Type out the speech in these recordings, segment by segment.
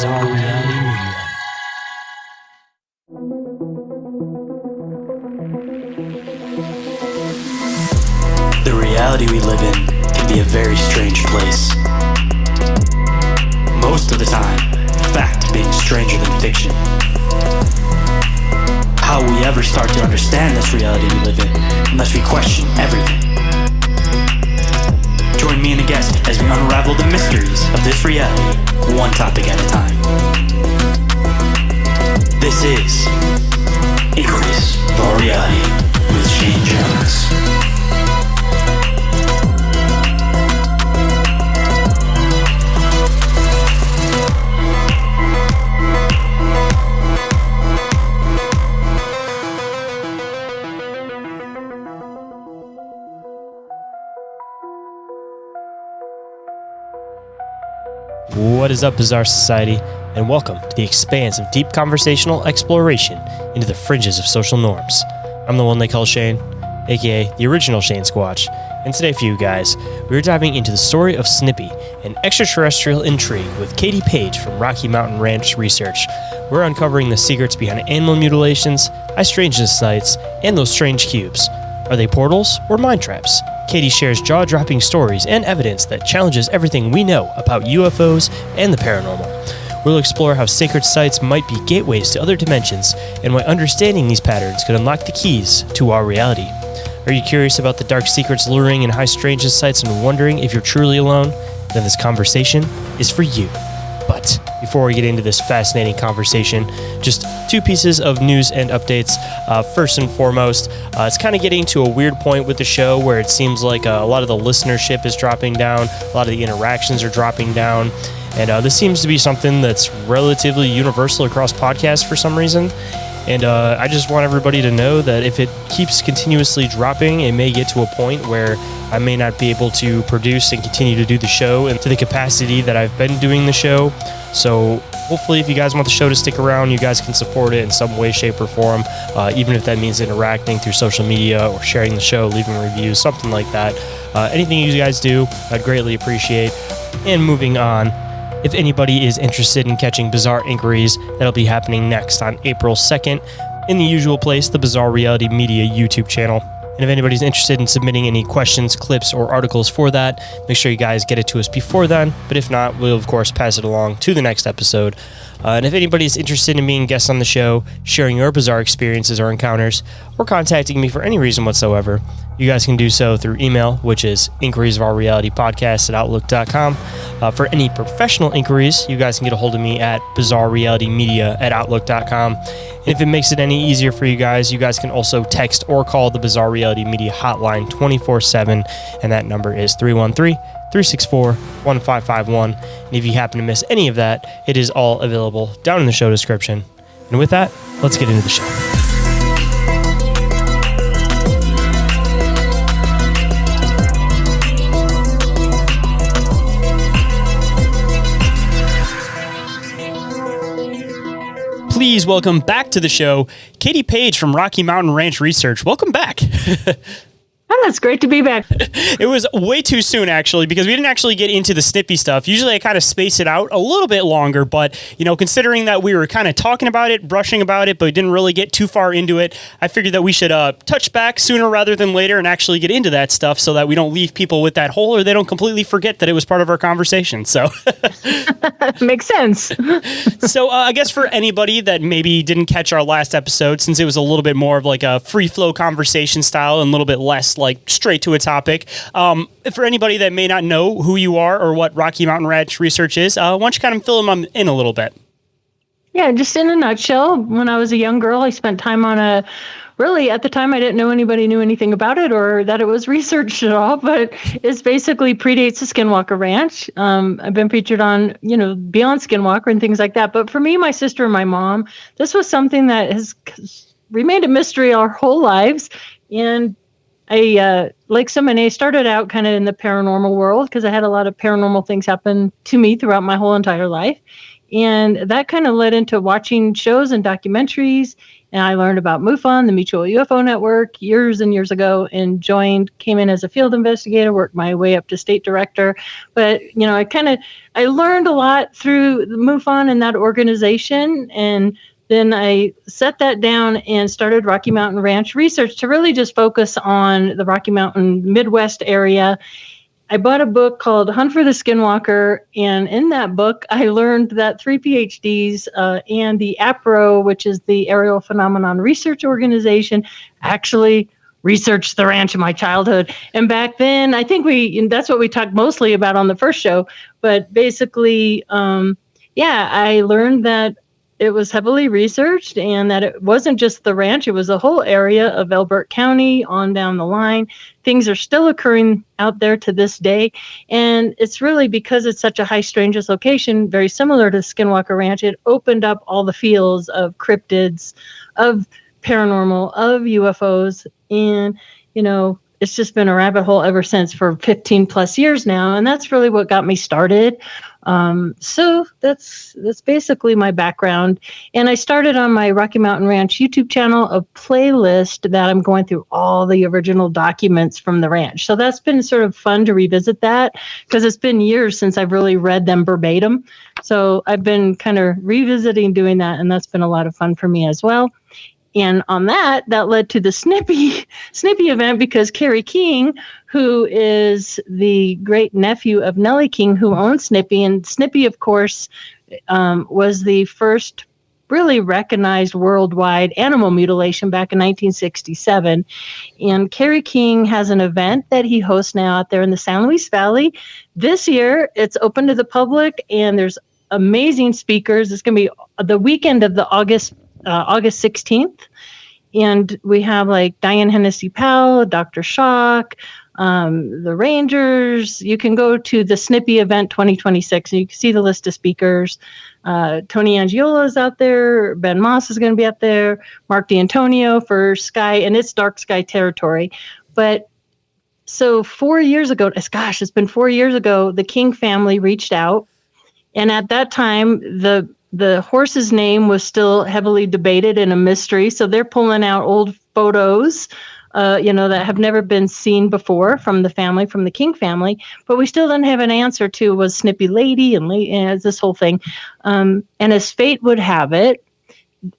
Bizarre Reality Media. The reality we live in can be a very strange place. Most of the time, fact being stranger than fiction. How will we ever start to understand this reality we live in unless we question everything? Join me and a guest as we unravel the mysteries of this reality, one topic at a time. This is Inquiries of Reality with Shayn Orin. What is up, Bizarre Society, and welcome to the expanse of deep conversational exploration into the fringes of social norms. I'm the one they call Shane, aka the original Shane Squatch, and today for you guys, we're diving into the story of Snippy, an extraterrestrial intrigue with Paige from Rocky Mountain Ranch Research. We're uncovering the secrets behind animal mutilations, high strangeness sites, and those strange cubes. Are they portals or mind traps? Katie shares jaw-dropping stories and evidence that challenges everything we know about UFOs and the paranormal. We'll explore how sacred sites might be gateways to other dimensions and why understanding these patterns could unlock the keys to our reality. Are you curious about the dark secrets luring in high strangeness sites and wondering if you're truly alone? Then this conversation is for you. But before we get into this fascinating conversation, just two pieces of news and updates. First and foremost, it's kind of getting to a weird point with the show where it seems like a lot of the listenership is dropping down, a lot of the interactions are dropping down, and this seems to be something that's relatively universal across podcasts for some reason. And I just want everybody to know that if it keeps continuously dropping, it may get to a point where I may not be able to produce and continue to do the show and to the capacity that I've been doing the show. So hopefully if you guys want the show to stick around, you guys can support it in some way, shape, or form, even if that means interacting through social media or sharing the show, leaving reviews, something like that. Anything you guys do, I'd greatly appreciate. And moving on, if anybody is interested in catching Bizarre Inquiries, that'll be happening next on April 2nd in the usual place, the Bizarre Reality Media YouTube channel. And if anybody's interested in submitting any questions, clips, or articles for that, make sure you guys get it to us before then. But if not, we'll of course pass it along to the next episode. And if anybody's interested in being guests on the show, sharing your bizarre experiences or encounters, or contacting me for any reason whatsoever, you guys can do so through email, which is inquiriesofourrealitypodcast@outlook.com. For any professional inquiries, you guys can get a hold of me at bizarrerealitymedia@outlook.com. And if it makes it any easier for you guys can also text or call the Bizarre Reality Media hotline 24/7, and that number is 313-364-1551. And if you happen to miss any of that, it is all available down in the show description. And with that, let's get into the show. Please welcome back to the show, Paige from Rocky Mountain Ranch Research. Welcome back. Oh, it's great to be back. It was way too soon, actually, because we didn't actually get into the Snippy stuff. Usually I kind of space it out a little bit longer, but, considering that we were kind of talking about it, brushing about it, but we didn't really get too far into it, I figured that we should touch back sooner rather than later and actually get into that stuff so that we don't leave people with that hole or they don't completely forget that it was part of our conversation. So makes sense. So I guess for anybody that maybe didn't catch our last episode, since it was a little bit more of like a free flow conversation style and a little bit less like straight to a topic, for anybody that may not know who you are or what Rocky Mountain Ranch Research is, why don't you kind of fill them in a little bit? Yeah, just in a nutshell, when I was a young girl, I spent time on really, at the time, I didn't know anybody knew anything about it or that it was researched at all, but it's basically predates the Skinwalker Ranch. I've been featured on, Beyond Skinwalker and things like that. But for me, my sister, and my mom, this was something that has remained a mystery our whole lives. And I, like I started out kind of in the paranormal world because I had a lot of paranormal things happen to me throughout my whole entire life. And that kind of led into watching shows and documentaries And I learned about MUFON, the Mutual UFO Network, years and years ago, and came in as a field investigator, worked my way up to state director. But, I learned a lot through the MUFON and that organization. And then I set that down and started Rocky Mountain Ranch Research to really just focus on the Rocky Mountain Midwest area. I bought a book called Hunt for the Skinwalker, and in that book, I learned that 3 PhDs and the APRO, which is the Aerial Phenomenon Research Organization, actually researched the ranch in my childhood. And back then, I think that's what we talked mostly about on the first show. But basically, I learned that it was heavily researched and that it wasn't just the ranch, it was the whole area of Elbert County on down the line. Things are still occurring out there to this day. And it's really because it's such a high strangeness location, very similar to Skinwalker Ranch, it opened up all the fields of cryptids, of paranormal, of UFOs. And, it's just been a rabbit hole ever since for 15 plus years now. And that's really what got me started. So that's basically my background. And I started on my Rocky Mountain Ranch YouTube channel a playlist that I'm going through all the original documents from the ranch. So that's been sort of fun to revisit that because it's been years since I've really read them verbatim. So I've been kind of revisiting doing that. And that's been a lot of fun for me as well. And on that led to the Snippy event because Kerry King, who is the great nephew of Nellie King, who owns Snippy, and Snippy, of course, was the first really recognized worldwide animal mutilation back in 1967. And Kerry King has an event that he hosts now out there in the San Luis Valley. This year, it's open to the public, and there's amazing speakers. It's going to be the weekend of the August 16th. And we have like Diane Hennessy Powell, Dr. Shock, the Rangers. You can go to the Snippy event 2026 and you can see the list of speakers. Tony Angiola is out there. Ben Moss is going to be out there. Mark D'Antonio for Sky, and it's Dark Sky territory. But so 4 years ago, it's been 4 years ago, the King family reached out. And at that time, the horse's name was still heavily debated and a mystery. So they're pulling out old photos, that have never been seen before from the family, from the King family. But we still didn't have an answer to was Snippy lady and this whole thing. And as fate would have it,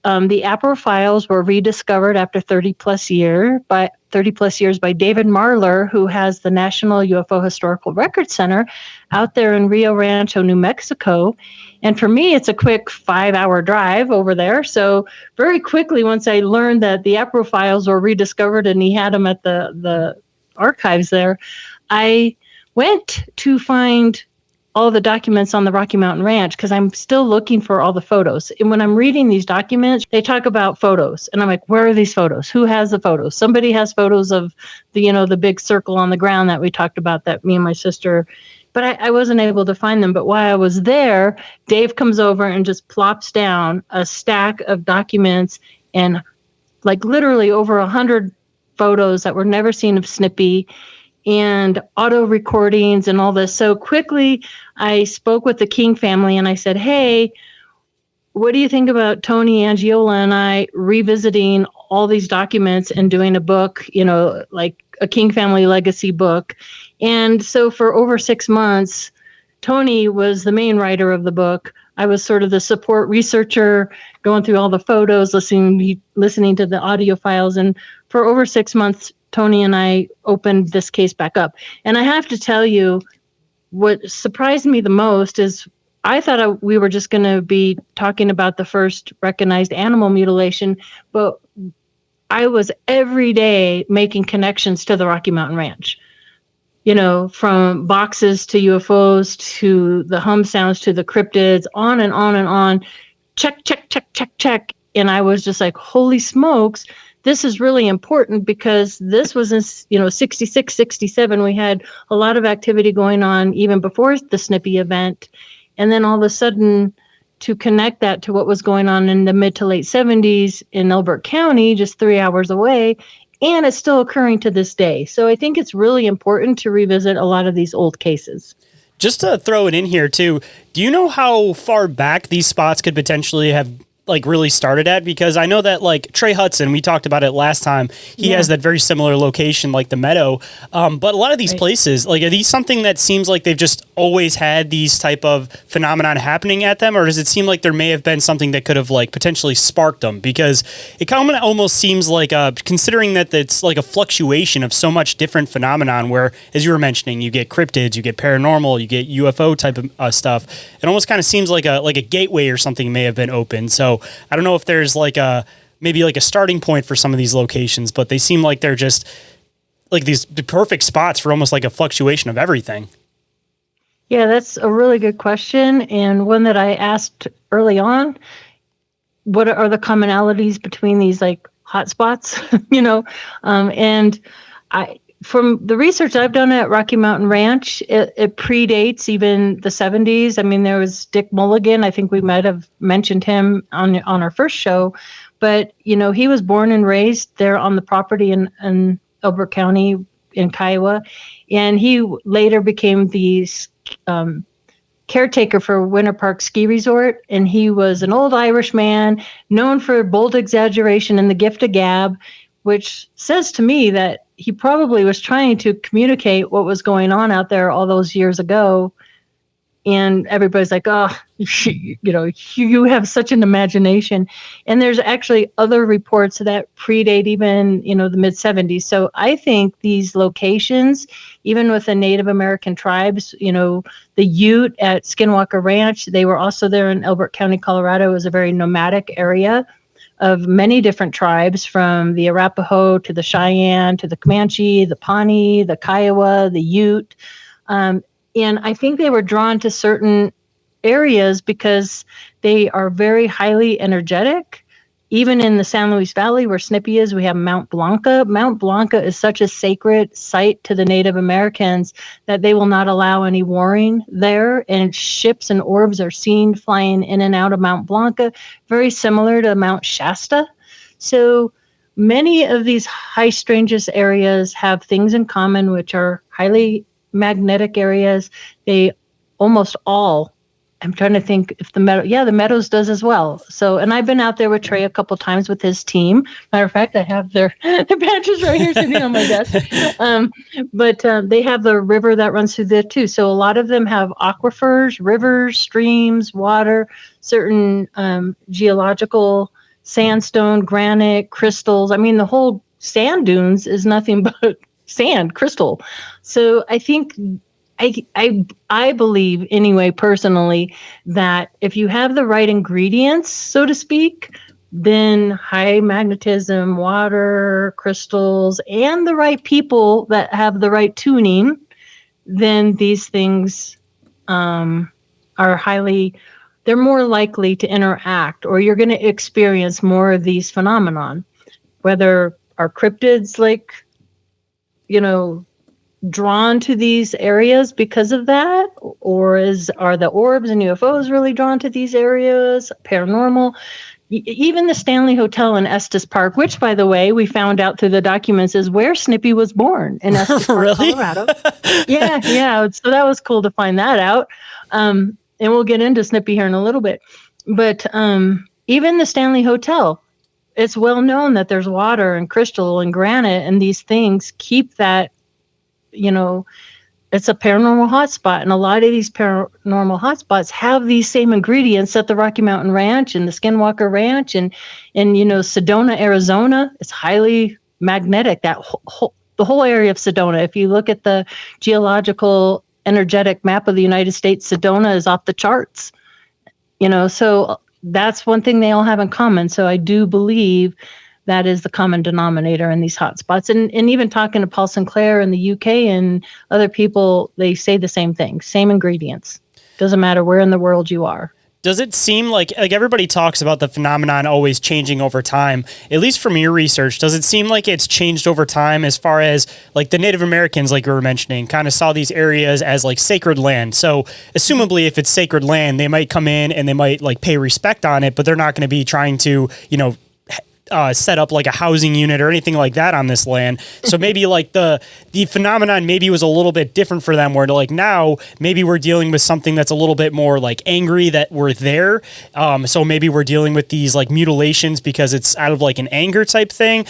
the APRO files were rediscovered after 30 plus years by David Marler, who has the National UFO Historical Record Center out there in Rio Rancho, New Mexico. And for me, it's a quick 5-hour drive over there. So very quickly, once I learned that the APRO files were rediscovered and he had them at the archives there, I went to find all the documents on the Rocky Mountain Ranch because I'm still looking for all the photos. And when I'm reading these documents, they talk about photos. And I'm like, where are these photos? Who has the photos? Somebody has photos of the big circle on the ground that we talked about that me and my sister, but I wasn't able to find them. But while I was there, Dave comes over and just plops down a stack of documents and like literally over 100 photos that were never seen of Snippy and auto recordings and all this. So quickly, I spoke with the King family and I said, hey, what do you think about Tony Angiola and I revisiting all these documents and doing a book, like a King family legacy book? And so for over 6 months, Tony was the main writer of the book. I was sort of the support researcher, going through all the photos, listening to the audio files. And for over 6 months, Tony and I opened this case back up. And I have to tell you, what surprised me the most is I thought we were just going to be talking about the first recognized animal mutilation, but I was every day making connections to the Rocky Mountain Ranch. From boxes to UFOs to the hum sounds to the cryptids, on and on and on. Check, check, check, check, check. And I was just like, holy smokes. This is really important because this was in, 66, 67. We had a lot of activity going on even before the Snippy event. And then all of a sudden, to connect that to what was going on in the mid to late 70s in Elbert County, just 3 hours away, and it's still occurring to this day. So I think it's really important to revisit a lot of these old cases. Just to throw it in here too, do you know how far back these spots could potentially have like really started at? Because I know that like Trey Hudson, we talked about it last time. He has that very similar location, like the Meadow. But a lot of these places, like, are these something that seems like they've just always had these type of phenomenon happening at them? Or does it seem like there may have been something that could have like potentially sparked them? Because it kind of almost seems like, considering that it's like a fluctuation of so much different phenomenon where, as you were mentioning, you get cryptids, you get paranormal, you get UFO type of stuff. It almost kind of seems like a gateway or something may have been opened. So I don't know if there's like maybe like a starting point for some of these locations, but they seem like they're just like the perfect spots for almost like a fluctuation of everything. Yeah, that's a really good question, and one that I asked early on. What are the commonalities between these like hotspots? And from the research I've done at Rocky Mountain Ranch, it predates even the 70s. I mean, there was Dick Mulligan. I think we might have mentioned him on our first show, but he was born and raised there on the property in Elbert County in Kiowa, and he later became the caretaker for Winter Park Ski Resort, and he was an old Irish man known for bold exaggeration and the gift of gab, which says to me that he probably was trying to communicate what was going on out there all those years ago. And everybody's like, oh, you have such an imagination. And there's actually other reports that predate even, the mid 70s. So I think these locations, even with the Native American tribes, the Ute at Skinwalker Ranch, they were also there in Elbert County, Colorado. It was a very nomadic area of many different tribes, from the Arapaho to the Cheyenne to the Comanche, the Pawnee, the Kiowa, the Ute. And I think they were drawn to certain areas because they are very highly energetic. Even in the San Luis Valley where Snippy is, we have Mount Blanca. Mount Blanca is such a sacred site to the Native Americans that they will not allow any warring there. And ships and orbs are seen flying in and out of Mount Blanca, very similar to Mount Shasta. So many of these high strangeness areas have things in common, which are highly magnetic areas. They almost all, I'm trying to think if the Meadows does as well. So, and I've been out there with Trey a couple times with his team. Matter of fact, I have their badges right here sitting on my desk. But they have the river that runs through there too. So a lot of them have aquifers, rivers, streams, water, certain geological sandstone, granite, crystals. I mean, the whole sand dunes is nothing but sand, crystal. So I think I believe anyway, personally, that if you have the right ingredients, so to speak, then high magnetism, water, crystals, and the right people that have the right tuning, then these things are they're more likely to interact, or you're going to experience more of these phenomenon. Whether are cryptids drawn to these areas because of that, or are the orbs and UFOs really drawn to these areas? Paranormal. Even the Stanley Hotel in Estes Park, which, by the way, we found out through the documents is where Snippy was born, in Estes Park, really? Colorado. Yeah. So that was cool to find that out. And we'll get into Snippy here in a little bit. But even the Stanley Hotel, it's well known that there's water and crystal and granite, and these things keep that, it's a paranormal hotspot. And a lot of these paranormal hotspots have these same ingredients at the Rocky Mountain Ranch and the Skinwalker Ranch and Sedona, Arizona. It's highly magnetic. That the whole area of Sedona. If you look at the geological energetic map of the United States, Sedona is off the charts. So that's one thing they all have in common. So I do believe that is the common denominator in these hotspots. And even talking to Paul Sinclair in the UK and other people, they say the same thing, same ingredients. Doesn't matter where in the world you are. Does it seem like everybody talks about the phenomenon always changing over time? At least from your research, does it seem like it's changed over time as far as like the Native Americans, like you were mentioning, kind of saw these areas as like sacred land? So assumably if it's sacred land, they might come in and they might like pay respect on it, but they're not going to be trying to, set up like a housing unit or anything like that on this land. So maybe like the phenomenon maybe was a little bit different for them, where like now maybe we're dealing with something that's a little bit more like angry that we're there. So maybe we're dealing with these like mutilations because it's out of like an anger type thing.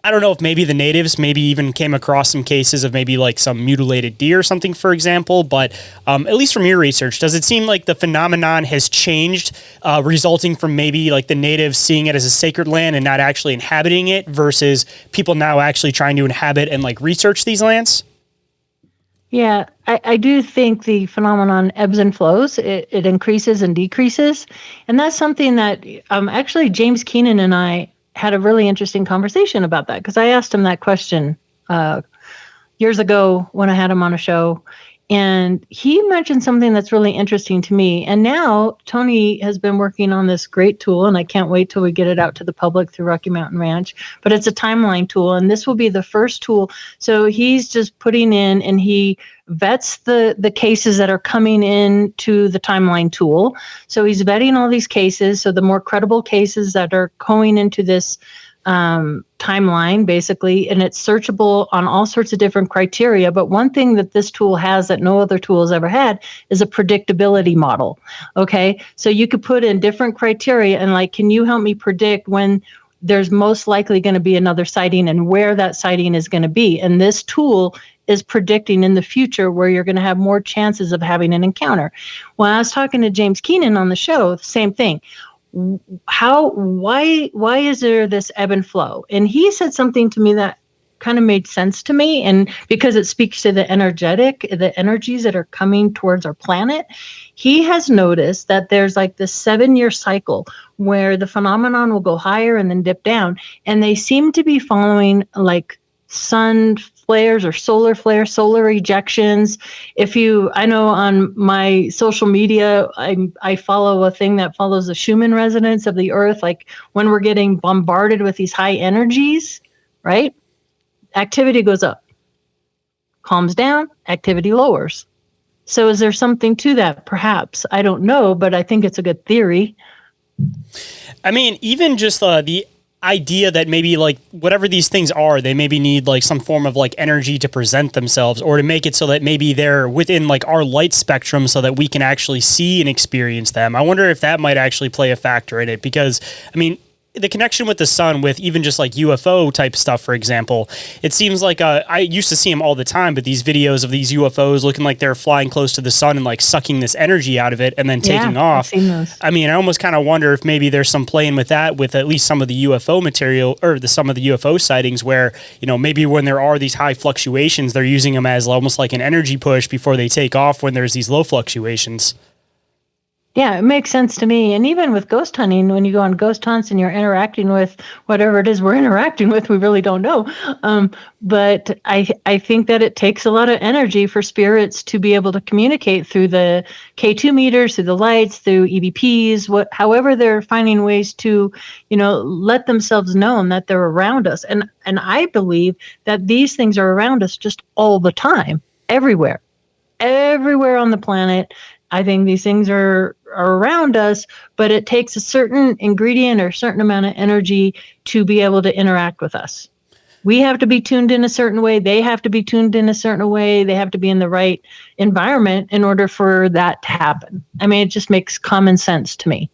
I don't know if maybe the natives maybe even came across some cases of maybe like some mutilated deer or something, for example. But at least from your research, does it seem like the phenomenon has changed, resulting from maybe like the natives seeing it as a sacred land and not actually inhabiting it versus people now actually trying to inhabit and like research these lands? Yeah, I do think the phenomenon ebbs and flows. It increases and decreases. And that's something that actually James Keenan and I had a really interesting conversation about that, because I asked him that question years ago when I had him on a show. And he mentioned something that's really interesting to me. And now Tony has been working on this great tool, and I can't wait till we get it out to the public through Rocky Mountain Ranch. But it's a timeline tool, and this will be the first tool. So he's just putting in, and he vets the cases that are coming in to the timeline tool. So he's vetting all these cases. So the more credible cases that are going into this timeline, basically, and it's searchable on all sorts of different criteria. But one thing that this tool has that no other tool has ever had is a predictability model. Okay, so you could put in different criteria and like, can you help me predict when there's most likely going to be another sighting and where that sighting is going to be? And this tool is predicting in the future where you're going to have more chances of having an encounter. When I was talking to James Keenan on the show, the same thing. Why is there this ebb and flow? And he said something to me that kind of made sense to me, and because it speaks to the energies that are coming towards our planet. He has noticed that there's like this 7-year cycle where the phenomenon will go higher and then dip down, and they seem to be following like sun flares or solar flares, solar ejections. I know on my social media, I follow a thing that follows the Schumann resonance of the Earth. Like when we're getting bombarded with these high energies, right? Activity goes up, calms down, activity lowers. So is there something to that? Perhaps. I don't know, but I think it's a good theory. I mean, even just the idea that maybe like whatever these things are, they maybe need like some form of like energy to present themselves, or to make it so that maybe they're within like our light spectrum so that we can actually see and experience them. I wonder if that might actually play a factor in it, because I mean, the connection with the sun, with even just like UFO type stuff, for example, it seems like I used to see them all the time, but these videos of these UFOs looking like they're flying close to the sun and like sucking this energy out of it and then taking off. I've seen those. I mean, I almost kind of wonder if maybe there's some playing with that, with at least some of the UFO material or some of the UFO sightings where, you know, maybe when there are these high fluctuations, they're using them as almost like an energy push before they take off when there's these low fluctuations. Yeah, it makes sense to me. And even with ghost hunting, when you go on ghost hunts and you're interacting with whatever it is we're interacting with, we really don't know. But I think that it takes a lot of energy for spirits to be able to communicate through the K2 meters, through the lights, through EVPs, however they're finding ways to, you know, let themselves known that they're around us. And I believe that these things are around us just all the time, everywhere on the planet. I think these things are around us, but it takes a certain ingredient or a certain amount of energy to be able to interact with us. We have to be tuned in a certain way. They have to be tuned in a certain way. They have to be in the right environment in order for that to happen. I mean, it just makes common sense to me.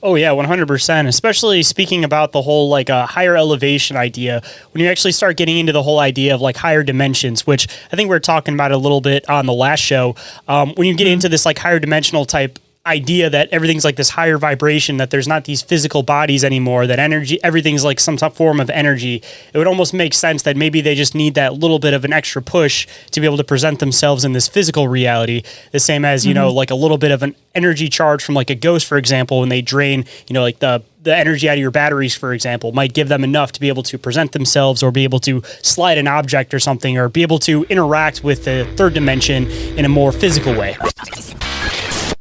Oh yeah, 100%. Especially speaking about the whole like higher elevation idea, when you actually start getting into the whole idea of like higher dimensions, which I think we were talking about a little bit on the last show. When you get into this like higher dimensional type idea that everything's like this higher vibration, that there's not these physical bodies anymore, that energy, everything's like some form of energy, it would almost make sense that maybe they just need that little bit of an extra push to be able to present themselves in this physical reality, the same as, you know, like a little bit of an energy charge from like a ghost, for example, when they drain, you know, like the energy out of your batteries, for example, might give them enough to be able to present themselves or be able to slide an object or something, or be able to interact with the third dimension in a more physical way.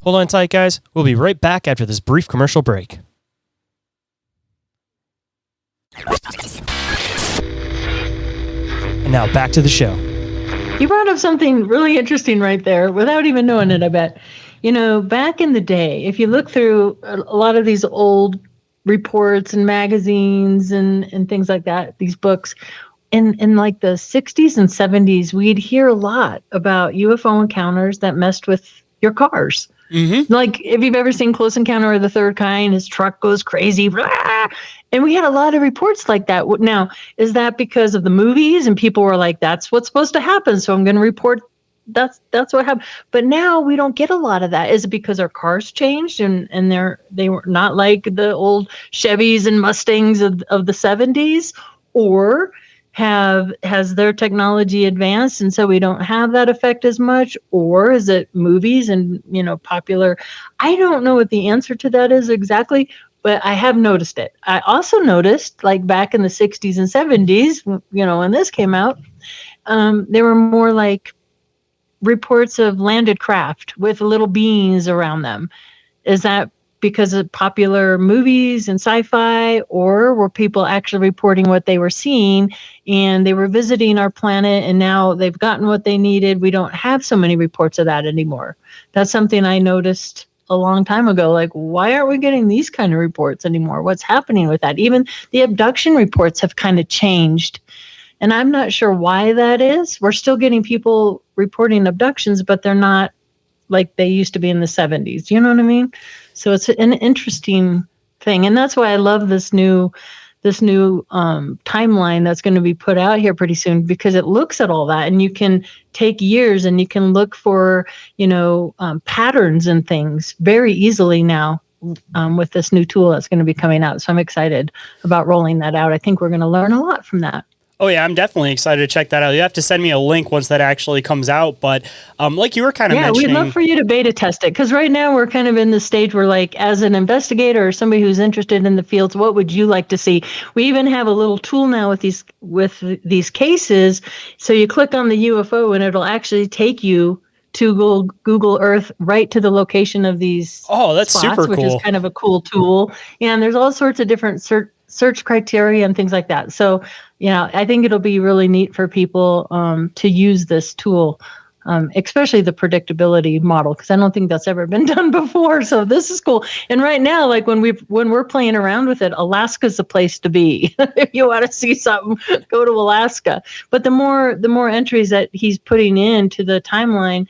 Hold on tight, guys. We'll be right back after this brief commercial break. And now back to the show. You brought up something really interesting right there without even knowing it, I bet. You know, back in the day, if you look through a lot of these old reports and magazines and things like that, these books. In like the 60s and 70s, we'd hear a lot about UFO encounters that messed with your cars. Mm-hmm. Like if you've ever seen Close Encounter of the Third Kind, his truck goes crazy. Blah! And we had a lot of reports like that. Now, is that because of the movies and people were like, that's what's supposed to happen, so I'm going to report that's what happened? But now we don't get a lot of that. Is it because our cars changed and they were not like the old Chevys and Mustangs of the 70s? Or has their technology advanced and so we don't have that effect as much? Or is it movies and popular? I don't know what the answer to that is exactly, but I have noticed it. I also noticed, like back in the 60s and 70s, when this came out, there were more like reports of landed craft with little beings around them. Is that because of popular movies and sci-fi, or were people actually reporting what they were seeing and they were visiting our planet and now they've gotten what they needed? We don't have so many reports of that anymore. That's something I noticed a long time ago. Like, why aren't we getting these kind of reports anymore? What's happening with that? Even the abduction reports have kind of changed. And I'm not sure why that is. We're still getting people reporting abductions, but they're not like they used to be in the 70s. You know what I mean? So it's an interesting thing. And that's why I love this new timeline that's going to be put out here pretty soon, because it looks at all that and you can take years and you can look for, patterns and things very easily now with this new tool that's going to be coming out. So I'm excited about rolling that out. I think we're going to learn a lot from that. Oh, yeah, I'm definitely excited to check that out. You have to send me a link once that actually comes out. But like you were kind of mentioning... Yeah, we'd love for you to beta test it, because right now we're kind of in the stage where, like, as an investigator or somebody who's interested in the fields, what would you like to see? We even have a little tool now with these cases. So you click on the UFO and it'll actually take you to Google Earth right to the location of these spots, super cool. Which is kind of a cool tool. And there's all sorts of different search criteria and things like that. So, I think it'll be really neat for people to use this tool, especially the predictability model, because I don't think that's ever been done before. So this is cool. And right now, like when we're playing around with it, Alaska's the place to be. If you want to see something, go to Alaska. But the more entries that he's putting into the timeline,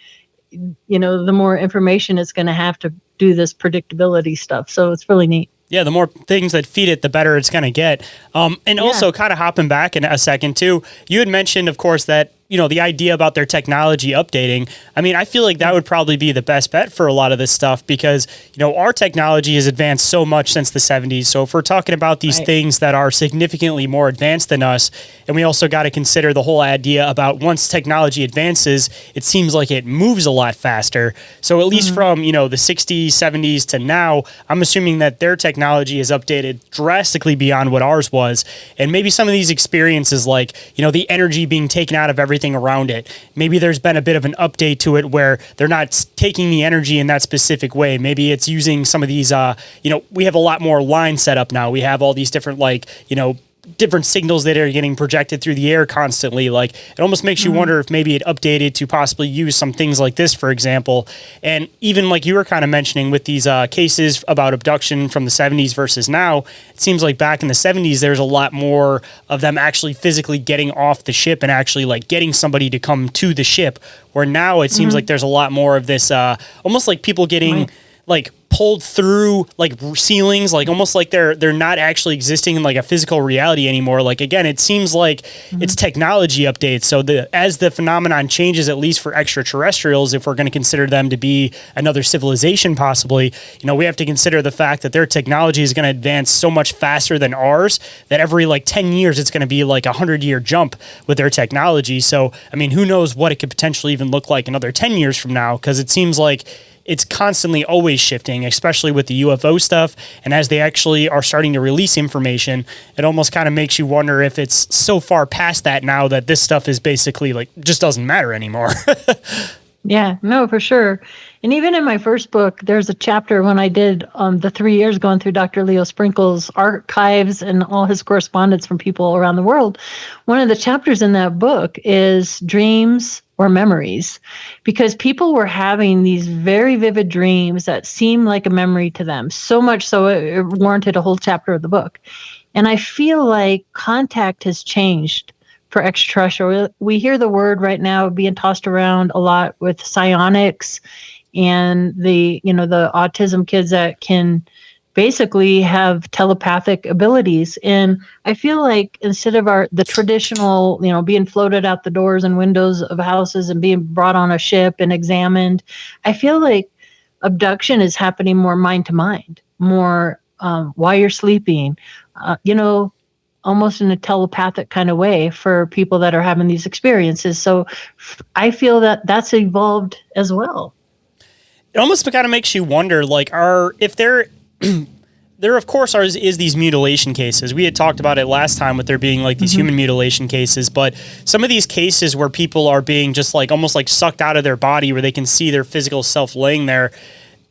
the more information it's going to have to do this predictability stuff. So it's really neat. Yeah, the more things that feed it, the better it's going to get. Also kind of hopping back in a second too, you had mentioned, of course, that, the idea about their technology updating. I mean, I feel like that would probably be the best bet for a lot of this stuff because, our technology has advanced so much since the 70s. So if we're talking about these things that are significantly more advanced than us, and we also got to consider the whole idea about once technology advances, it seems like it moves a lot faster. So at least from, the 60s, 70s to now, I'm assuming that their technology is updated drastically beyond what ours was. And maybe some of these experiences like, the energy being taken out of everything around it. Maybe there's been a bit of an update to it where they're not taking the energy in that specific way. Maybe it's using some of these, we have a lot more lines set up now. We have all these different, different signals that are getting projected through the air constantly. Like it almost makes you wonder if maybe it updated to possibly use some things like this, for example. And even like you were kind of mentioning with these cases about abduction from the 70s versus now, it seems like back in the 70s, there's a lot more of them actually physically getting off the ship and actually like getting somebody to come to the ship, where now it seems like there's a lot more of this, almost like people getting like pulled through like ceilings, like almost like they're not actually existing in like a physical reality anymore. Like again, it seems like it's technology updates. So as the phenomenon changes, at least for extraterrestrials, if we're going to consider them to be another civilization, possibly, we have to consider the fact that their technology is going to advance so much faster than ours that every like 10 years, it's going to be like a 100-year jump with their technology. So, I mean, who knows what it could potentially even look like another 10 years from now? Because it seems like it's constantly always shifting, especially with the UFO stuff. And as they actually are starting to release information, it almost kind of makes you wonder if it's so far past that now that this stuff is basically like just doesn't matter anymore. Yeah, no, for sure. And even in my first book, there's a chapter when I did the 3 years going through Dr. Leo Sprinkle's archives and all his correspondence from people around the world. One of the chapters in that book is dreams or memories, because people were having these very vivid dreams that seemed like a memory to them, so much so it warranted a whole chapter of the book. And I feel like contact has changed for extraterrestrial. We hear the word right now being tossed around a lot with psionics and the autism kids that can basically have telepathic abilities. And I feel like instead of the traditional, being floated out the doors and windows of houses and being brought on a ship and examined, I feel like abduction is happening more mind to mind, more while you're sleeping, almost in a telepathic kind of way for people that are having these experiences. So I feel that that's evolved as well. It almost kind of makes you wonder, like, there of course is these mutilation cases. We had talked about it last time with there being like these human mutilation cases, but some of these cases where people are being just like almost like sucked out of their body where they can see their physical self laying there,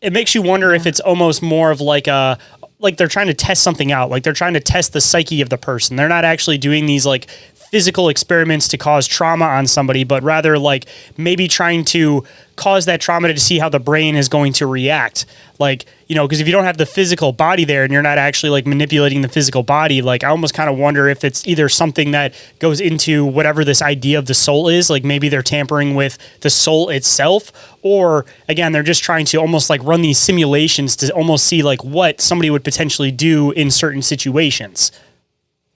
it makes you wonder if it's almost more of like they're trying to test something out, like they're trying to test the psyche of the person. They're not actually doing these like physical experiments to cause trauma on somebody, but rather like maybe trying to cause that trauma to see how the brain is going to react. Like, because if you don't have the physical body there and you're not actually like manipulating the physical body, like I almost kind of wonder if it's either something that goes into whatever this idea of the soul is, like maybe they're tampering with the soul itself, or again, they're just trying to almost like run these simulations to almost see like what somebody would potentially do in certain situations.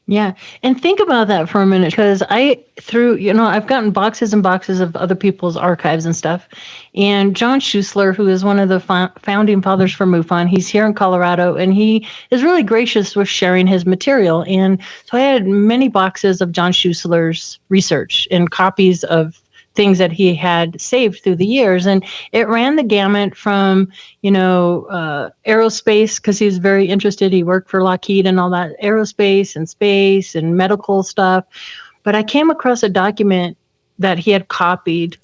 Yeah. And think about that for a minute, because I've gotten boxes and boxes of other people's archives and stuff. And John Schuessler, who is one of the founding fathers for MUFON, he's here in Colorado, and he is really gracious with sharing his material. And so I had many boxes of John Schuessler's research and copies of things that he had saved through the years. And it ran the gamut from, aerospace, because he was very interested. He worked for Lockheed and all that, aerospace and space and medical stuff. But I came across a document that he had copied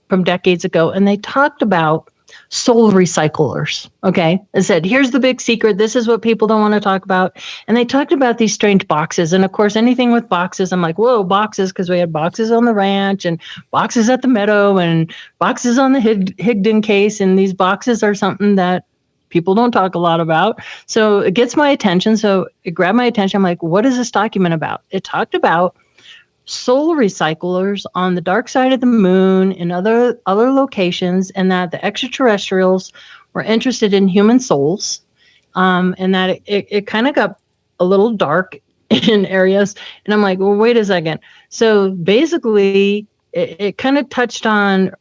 from decades ago, and they talked about soul recyclers. Okay. It said, here's the big secret. This is what people don't want to talk about. And they talked about these strange boxes. And of course, anything with boxes, I'm like, whoa, boxes, because we had boxes on the ranch and boxes at the meadow and boxes on the Higdon case. And these boxes are something that people don't talk a lot about. So it gets my attention. So it grabbed my attention. I'm like, what is this document about? It talked about soul recyclers on the dark side of the moon and other locations, and that the extraterrestrials were interested in human souls, and that it kind of got a little dark in areas. And I'm like, well, wait a second. So basically, it kind of touched on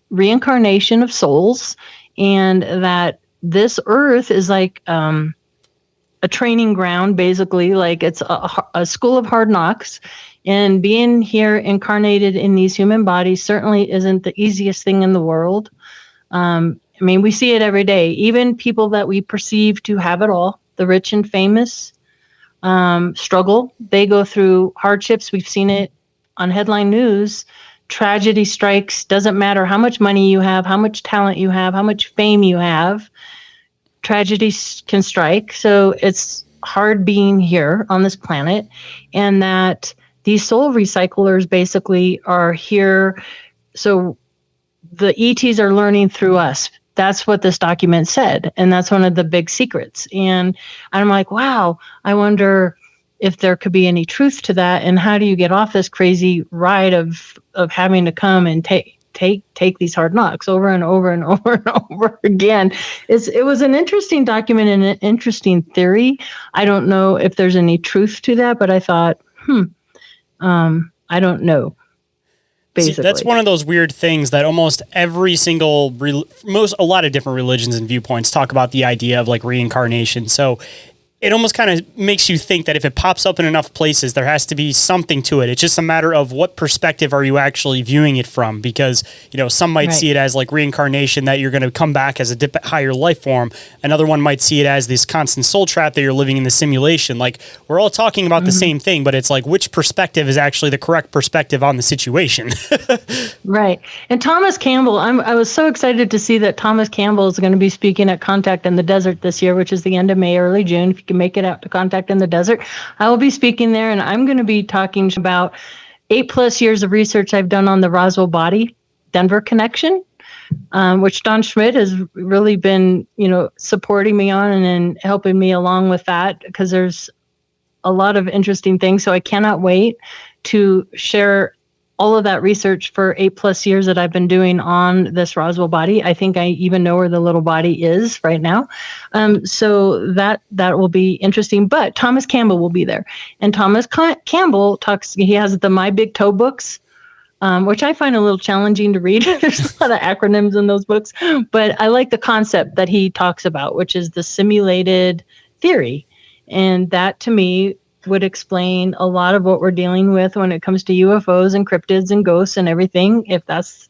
reincarnation of souls, and that this earth is like a training ground, basically, like it's a school of hard knocks. And being here incarnated in these human bodies certainly isn't the easiest thing in the world. We see it every day. Even people that we perceive to have it all, the rich and famous, struggle. They go through hardships. We've seen it on headline news. Tragedy strikes. Doesn't matter how much money you have, how much talent you have, how much fame you have. Tragedy can strike. So it's hard being here on this planet, and that these soul recyclers basically are here. So the ETs are learning through us. That's what this document said. And that's one of the big secrets. And I'm like, wow, I wonder if there could be any truth to that. And how do you get off this crazy ride of having to come and take these hard knocks over and over and over and over again? It was an interesting document and an interesting theory. I don't know if there's any truth to that, but I thought, I don't know. Basically. See, that's one of those weird things that almost every single, a lot of different religions and viewpoints talk about the idea of like reincarnation. So it almost kind of makes you think that if it pops up in enough places, there has to be something to it. It's just a matter of what perspective are you actually viewing it from? Because, some might see it as like reincarnation, that you're going to come back as a higher life form. Another one might see it as this constant soul trap that you're living in the simulation. Like, we're all talking about the same thing, but it's like, which perspective is actually the correct perspective on the situation? Right. And Thomas Campbell, I was so excited to see that Thomas Campbell is going to be speaking at Contact in the Desert this year, which is the end of May, early June. If you can make it out to Contact in the Desert, I will be speaking there, and I'm going to be talking about 8+ years of research I've done on the Roswell body Denver connection, which Don Schmidt has really been, supporting me on and helping me along with that, because there's a lot of interesting things. So I cannot wait to share all of that research for 8+ years that I've been doing on this Roswell body. I think I even know where the little body is right now. So that will be interesting. But Thomas Campbell will be there. And Thomas Campbell he has the My Big Toe books, which I find a little challenging to read. There's a lot of acronyms in those books. But I like the concept that he talks about, which is the simulated theory. And that, to me, would explain a lot of what we're dealing with when it comes to UFOs and cryptids and ghosts and everything. If that's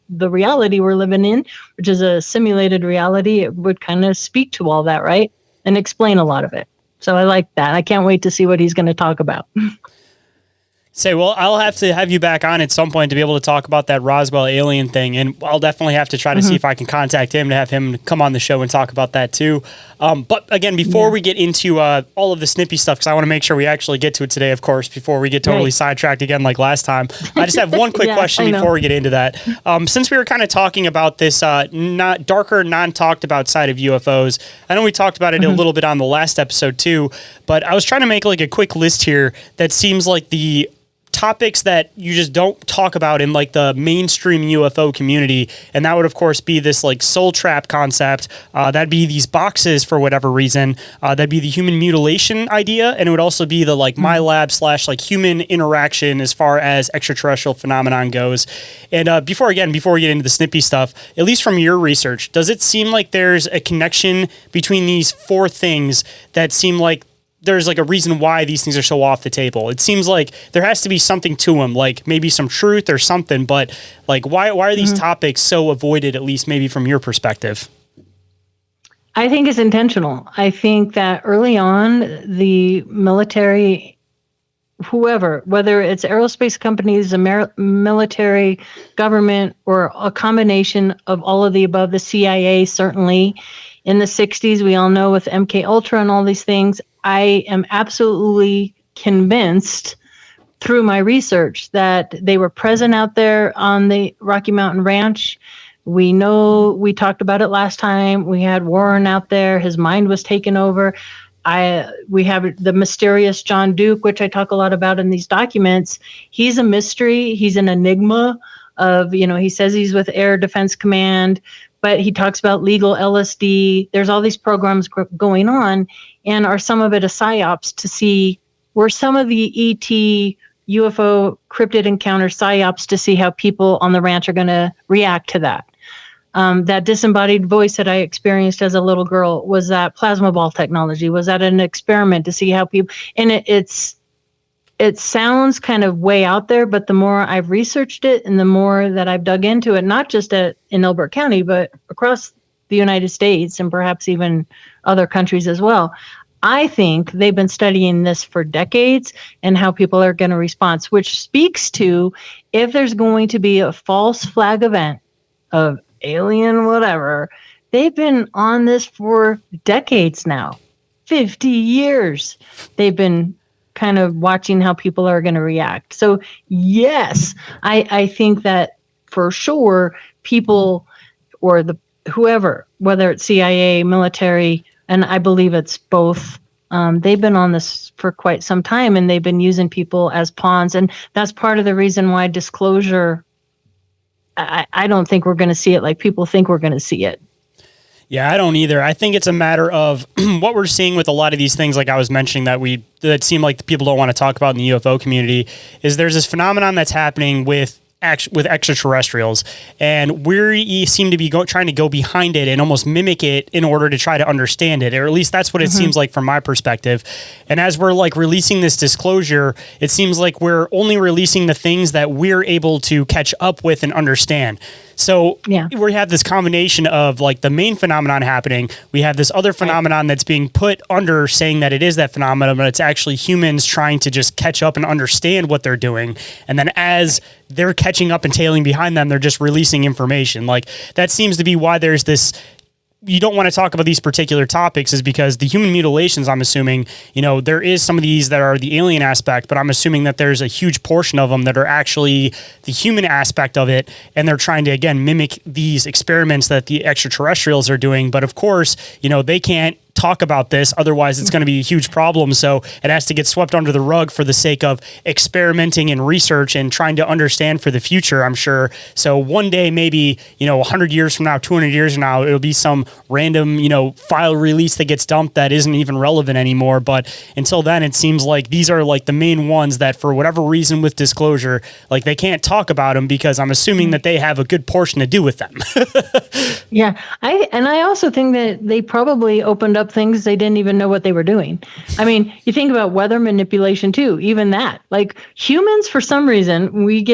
the reality we're living in, which is a simulated reality, it would kind of speak to all that, right? And explain a lot of it. So I like that. I can't wait to see what he's going to talk about. Well, I'll have to have you back on at some point to be able to talk about that Roswell alien thing, and I'll definitely have to try to see if I can contact him to have him come on the show and talk about that too. But again, before we get into all of the Snippy stuff, because I want to make sure we actually get to it today, of course, before we get totally sidetracked again like last time, I just have one quick question before we get into that. Since we were kind of talking about this not darker, non-talked about side of UFOs, I know we talked about it a little bit on the last episode too, but I was trying to make like a quick list here that seems like the topics that you just don't talk about in like the mainstream UFO community. And that would of course be this like soul trap concept. That'd be these boxes for whatever reason. That'd be the human mutilation idea. And it would also be the like my lab / like human interaction as far as extraterrestrial phenomenon goes. And before we get into the Snippy stuff, at least from your research, does it seem like there's a connection between these four things that seem like there's like a reason why these things are so off the table? It seems like there has to be something to them, like maybe some truth or something, but like why are these topics so avoided, at least maybe from your perspective? I think it's intentional. I think that early on, the military, whoever, whether it's aerospace companies, the military, government, or a combination of all of the above, the CIA certainly, in the 60s, we all know with MK Ultra and all these things, I am absolutely convinced through my research that they were present out there on the Rocky Mountain Ranch. We know, we talked about it last time. We had Warren out there. His mind was taken over. We have the mysterious John Duke, which I talk a lot about in these documents. He's a mystery. He's an enigma of, he says he's with Air Defense Command, but he talks about legal LSD. There's all these programs going on, and are some of it a psyops to see, were some of the ET UFO cryptid encounter psyops to see how people on the ranch are going to react to that. That disembodied voice that I experienced as a little girl, was that plasma ball technology? Was that an experiment to see how people, and it sounds kind of way out there, but the more I've researched it and the more that I've dug into it, not just in Elbert County, but across the United States and perhaps even other countries as well, I think they've been studying this for decades and how people are going to respond, which speaks to if there's going to be a false flag event of alien whatever, they've been on this for decades now, 50 years. They've been kind of watching how people are going to react. So yes, I think that for sure people or whoever, whether it's CIA, military, and I believe it's both, they've been on this for quite some time, and they've been using people as pawns. And that's part of the reason why disclosure, I don't think we're going to see it like people think we're going to see it. Yeah, I don't either. I think it's a matter of what we're seeing with a lot of these things, like I was mentioning, that seem like the people don't want to talk about in the UFO community, is there's this phenomenon that's happening with extraterrestrials, and we seem to be trying to go behind it and almost mimic it in order to try to understand it, or at least that's what it seems like from my perspective. And as we're like releasing this disclosure, it seems like we're only releasing the things that we're able to catch up with and understand. So we have this combination of like the main phenomenon happening. We have this other phenomenon that's being put under saying that it is that phenomenon, but it's actually humans trying to just catch up and understand what they're doing. And then as they're catching up and tailing behind them, they're just releasing information. Like that seems to be why there's this you don't want to talk about these particular topics is because the human mutilations, I'm assuming, there is some of these that are the alien aspect, but I'm assuming that there's a huge portion of them that are actually the human aspect of it. And they're trying to, again, mimic these experiments that the extraterrestrials are doing. But of course, they can't talk about this, otherwise it's going to be a huge problem. So it has to get swept under the rug for the sake of experimenting and research and trying to understand for the future, I'm sure. So one day, maybe 100 years from now, 200 years from now, it'll be some random file release that gets dumped that isn't even relevant anymore. But until then, it seems like these are like the main ones that, for whatever reason with disclosure, like they can't talk about them, because I'm assuming that they have a good portion to do with them. Yeah, I also think that they probably opened up things they didn't even know what they were doing. I mean, you think about weather manipulation too, even that. Like humans, for some reason, we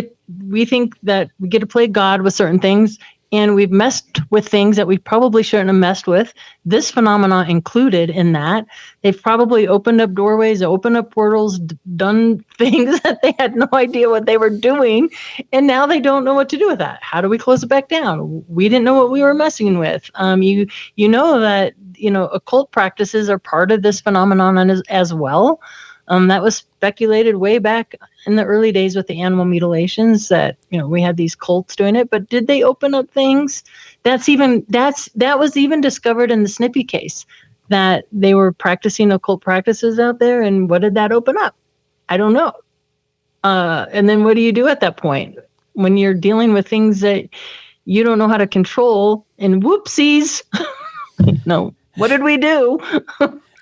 think that we get to play God with certain things, and we've messed with things that we probably shouldn't have messed with. This phenomena included in that. They've probably opened up doorways, opened up portals, done things that they had no idea what they were doing, and now they don't know what to do with that. How do we close it back down? We didn't know what we were messing with. You know that occult practices are part of this phenomenon as well. That was speculated way back in the early days with the animal mutilations, that we had these cults doing it. But did they open up things? That was even discovered in the Snippy case, that they were practicing occult practices out there. And what did that open up? I don't know. And then what do you do at that point when you're dealing with things that you don't know how to control? And whoopsies, no. What did we do?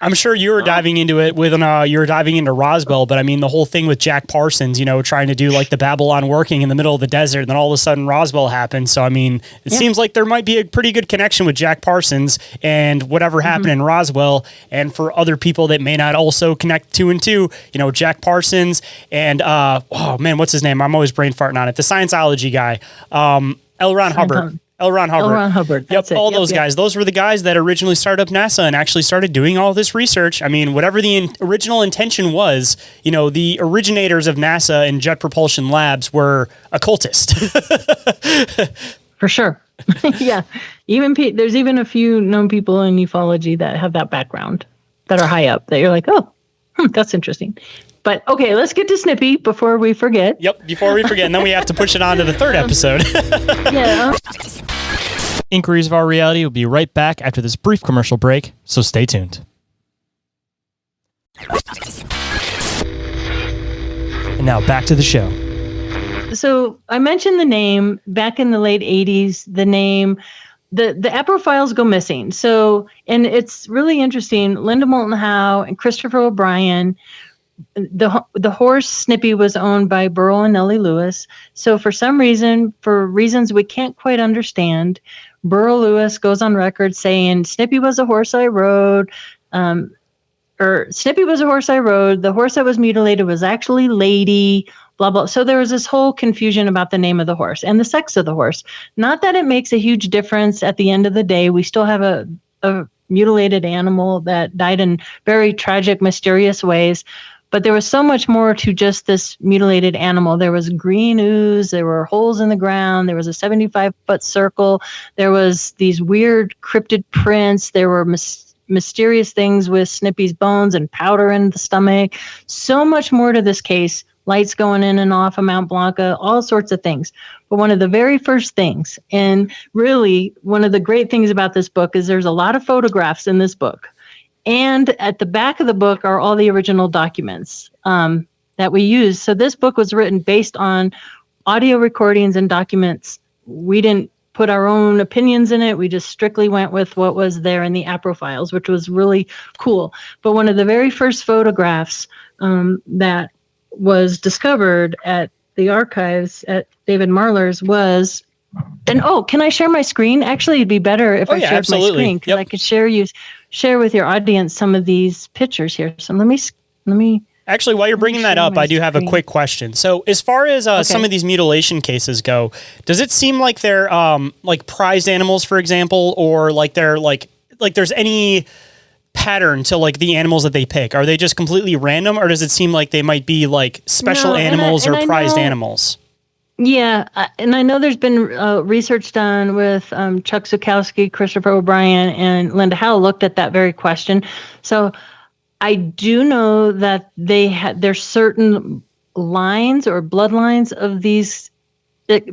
I'm sure you were diving into it you were diving into Roswell, but I mean, the whole thing with Jack Parsons, trying to do like the Babylon working in the middle of the desert, and then all of a sudden Roswell happened. So, I mean, it seems like there might be a pretty good connection with Jack Parsons and whatever happened in Roswell. And for other people that may not also connect two and two, Jack Parsons and, what's his name? I'm always brain farting on it. The Scienceology guy, L. Ron Hubbard. L. Ron Hubbard. That's all those guys. Those were the guys that originally started up NASA and actually started doing all this research. I mean, whatever the original intention was, the originators of NASA and Jet Propulsion Labs were occultist. For sure. Yeah. There's even a few known people in ufology that have that background, that are high up, that you're like, oh, that's interesting. But okay, let's get to Snippy before we forget. Yep, before we forget, and then we have to push it on to the third episode. Yeah. Inquiries of Our Reality will be right back after this brief commercial break, so stay tuned. And now back to the show. So I mentioned the name back in the late 80s, the name, the APRO files go missing. So, and it's really interesting. Linda Moulton Howe and Christopher O'Brien, the horse Snippy was owned by Burl and Nellie Lewis. So for some reason, for reasons we can't quite understand, Burl Lewis goes on record saying Snippy was a horse I rode, Snippy was a horse I rode. The horse that was mutilated was actually Lady, blah, blah. So there was this whole confusion about the name of the horse and the sex of the horse. Not that it makes a huge difference at the end of the day. We still have a mutilated animal that died in very tragic, mysterious ways. But there was so much more to just this mutilated animal. There was green ooze. There were holes in the ground. There was a 75-foot circle. There was these weird cryptid prints. There were mysterious things with Snippy's bones and powder in the stomach. So much more to this case. Lights going in and off of Mount Blanca, all sorts of things. But one of the very first things, and really one of the great things about this book, is there's a lot of photographs in this book. And at the back of the book are all the original documents that we use. So this book was written based on audio recordings and documents. We didn't put our own opinions in it. We just strictly went with what was there in the APRO files, which was really cool. But one of the very first photographs that was discovered at the archives at David Marler's was, and can I share my screen? Actually, it'd be better if I shared my screen, because I could share with your audience some of these pictures here. So let me. Actually, while you're bringing that up, I do have a quick question. So as far as some of these mutilation cases go, does it seem like they're like prized animals, for example, or like they're like there's any pattern to like the animals that they pick? Are they just completely random, or does it seem like they might be like special animals or prized animals? Yeah, and I know there's been research done with Chuck Zukowski, Christopher O'Brien, and Linda Howell looked at that very question. So I do know that there's certain lines or bloodlines of these,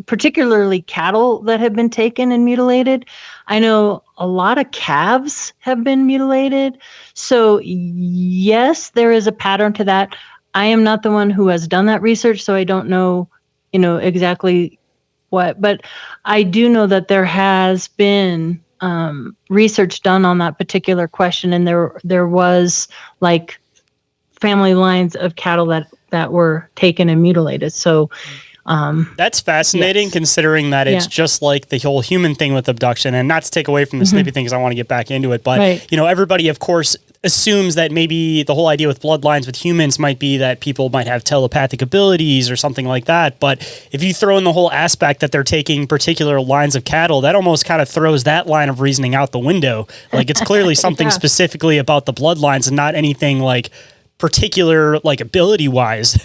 particularly cattle that have been taken and mutilated. I know a lot of calves have been mutilated. So yes, there is a pattern to that. I am not the one who has done that research, so I don't know, exactly what, but I do know that there has been research done on that particular question, and there was like family lines of cattle that were taken and mutilated. So that's fascinating, yes. considering that it's just like the whole human thing with abduction, and not to take away from the Snippy thing because I want to get back into it. But, everybody, of course, assumes that maybe the whole idea with bloodlines with humans might be that people might have telepathic abilities or something like that. But if you throw in the whole aspect that they're taking particular lines of cattle, that almost kind of throws that line of reasoning out the window. Like, it's clearly something specifically about the bloodlines and not anything like particular, like, ability-wise.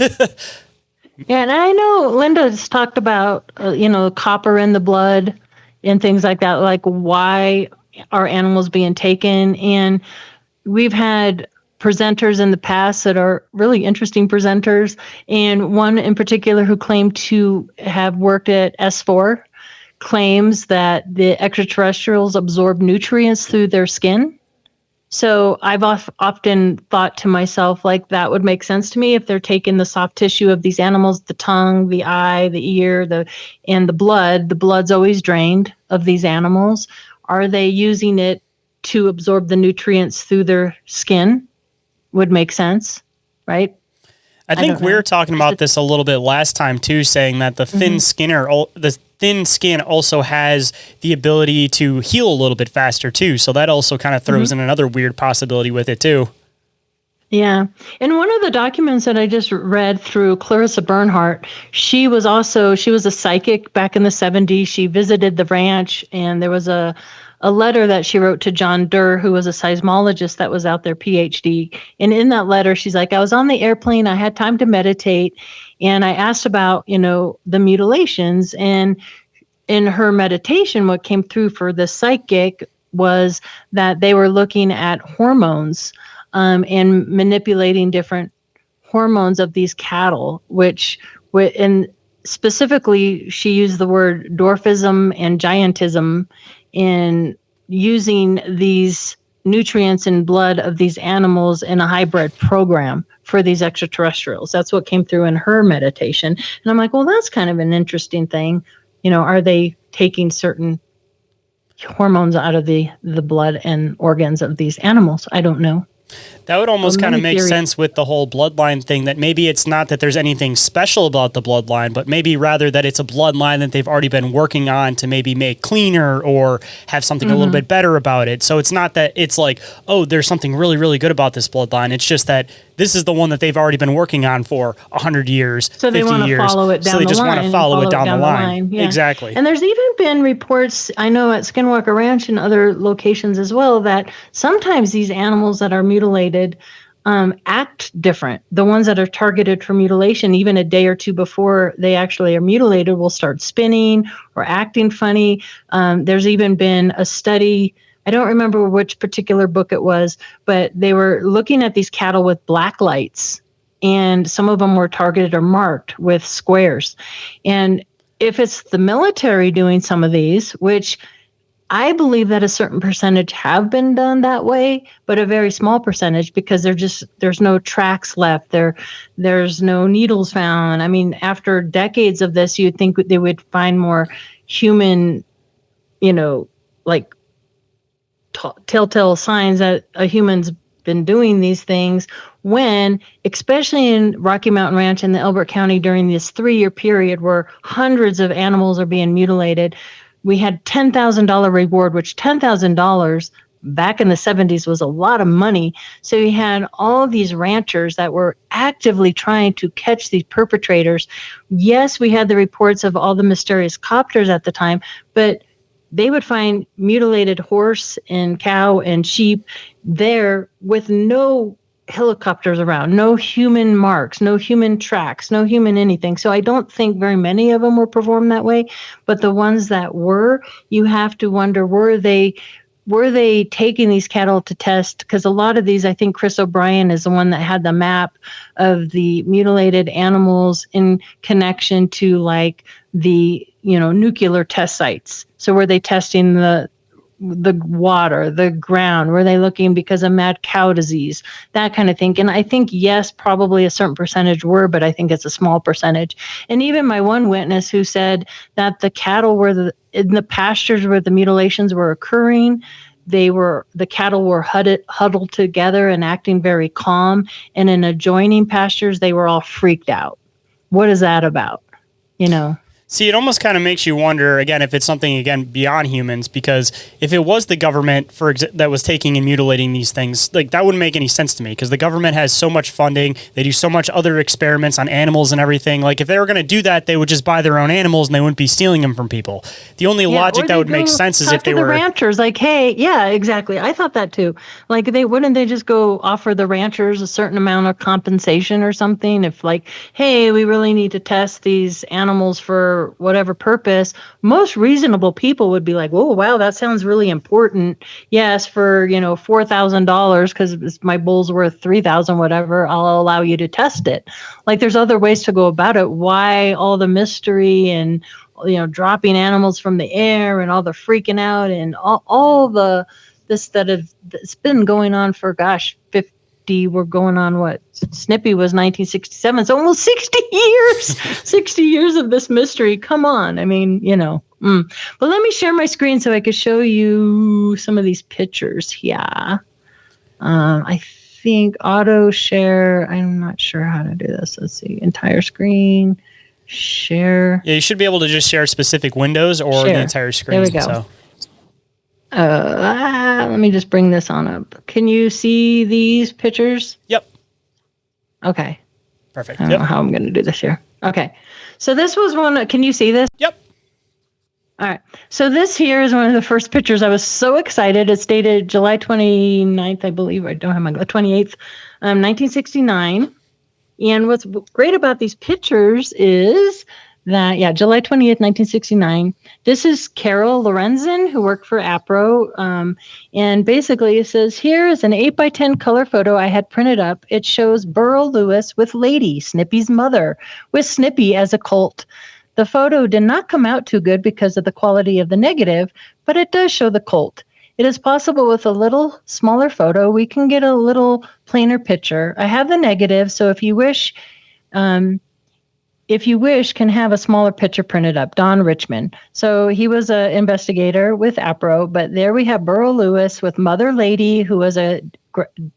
Yeah, and I know Linda's talked about, copper in the blood and things like that, like why are animals being taken? And we've had presenters in the past that are really interesting presenters, and one in particular who claimed to have worked at S4 claims that the extraterrestrials absorb nutrients through their skin. So I've often thought to myself, like, that would make sense to me if they're taking the soft tissue of these animals, the tongue, the eye, the ear, and the blood. The blood's always drained of these animals. Are they using it to absorb the nutrients through their skin? Would make sense, right? I think we were talking about this a little bit last time too, saying that the thin skin also has the ability to heal a little bit faster too. So that also kind of throws in another weird possibility with it too. Yeah. And one of the documents that I just read through Clarissa Bernhardt, she was a psychic back in the 70s. She visited the ranch, and there was a letter that she wrote to John Durr, who was a seismologist that was out there, PhD. And in that letter, she's like, I was on the airplane, I had time to meditate, and I asked about, the mutilations. And in her meditation, what came through for the psychic was that they were looking at hormones and manipulating different hormones of these cattle, and specifically, she used the word dwarfism and giantism in using these nutrients in blood of these animals in a hybrid program for these extraterrestrials. That's what came through in her meditation. And I'm like, well, that's kind of an interesting thing. Are they taking certain hormones out of the blood and organs of these animals? I don't know. That would almost kind of make sense with the whole bloodline thing, that maybe it's not that there's anything special about the bloodline, but maybe rather that it's a bloodline that they've already been working on to maybe make cleaner or have something a little bit better about it. So it's not that it's like, oh, there's something really, really good about this bloodline. It's just that this is the one that they've already been working on for 100 years, so 50 years. So they want to follow it down the line. So they just want to follow it down the line. Yeah. Exactly. And there's even been reports, I know at Skinwalker Ranch and other locations as well, that sometimes these animals that are mutilated act different. The ones that are targeted for mutilation, even a day or two before they actually are mutilated, will start spinning or acting funny. There's even been a study, I don't remember which particular book it was, but they were looking at these cattle with black lights, and some of them were targeted or marked with squares. And if it's the military doing some of these, which I believe that a certain percentage have been done that way, but a very small percentage, because there's no tracks left. There's no needles found. I mean, after decades of this, you'd think they would find more human, like telltale signs that a human's been doing these things, when, especially in Rocky Mountain Ranch in the Elbert County during this 3-year period where hundreds of animals are being mutilated, we had $10,000 reward, which $10,000 back in the 70s was a lot of money. So you had all these ranchers that were actively trying to catch these perpetrators. Yes, we had the reports of all the mysterious copters at the time, but they would find mutilated horse and cow and sheep there with no helicopters around, no human marks, no human tracks, no human anything. So I don't think very many of them were performed that way, but the ones that were, you have to wonder, were they taking these cattle to test? Because a lot of these, I think Chris O'Brien is the one that had the map of the mutilated animals in connection to like the, nuclear test sites. So were they testing the water, the ground? Were they looking because of mad cow disease, that kind of thing? And I think, yes, probably a certain percentage were, but I think it's a small percentage. And even my one witness who said that the cattle were in the pastures where the mutilations were occurring, the cattle were huddled together and acting very calm. And in adjoining pastures, they were all freaked out. What is that about? See, it almost kind of makes you wonder, again, if it's something, again, beyond humans, because if it was the government that was taking and mutilating these things, like that wouldn't make any sense to me, because the government has so much funding. They do so much other experiments on animals and everything. Like if they were going to do that, they would just buy their own animals and they wouldn't be stealing them from people. The only logic that would make sense is if they were... the ranchers, like, hey, yeah, exactly. I thought that too. Like wouldn't they just go offer the ranchers a certain amount of compensation or something? If like, hey, we really need to test these animals for whatever purpose, most reasonable people would be like, oh, wow, that sounds really important. Yes, for, $4,000, because my bull's worth $3,000, whatever, I'll allow you to test it. Like there's other ways to go about it. Why all the mystery and, dropping animals from the air and all the freaking out and all this that's been going on for, 50, we're going on what? Snippy was 1967. It's almost 60 years. 60 years of this mystery. Come on. I mean, But let me share my screen so I can show you some of these pictures here. I think auto share. I'm not sure how to do this. Let's see. Entire screen. Share. Yeah, you should be able to just share specific windows or the entire screen. There we go. So. Let me just bring this on up. Can you see these pictures? Yep. Okay. Perfect. I don't know how I'm going to do this here. Okay. So this was one. Can you see this? Yep. All right. So this here is one of the first pictures. I was so excited. It's dated July 29th, I believe. I don't have my 28th, 1969. And what's great about these pictures is that, July 20th, 1969. This is Carol Lorenzen, who worked for APRO. And basically it says, here is an 8x10 color photo I had printed up. It shows Burl Lewis with Lady, Snippy's mother, with Snippy as a colt. The photo did not come out too good because of the quality of the negative, but it does show the colt. It is possible with a little smaller photo, we can get a little plainer picture. I have the negative, so if you wish, can have a smaller picture printed up. Don Richmond. So he was an investigator with APRO, but there we have Burl Lewis with Mother Lady, who was a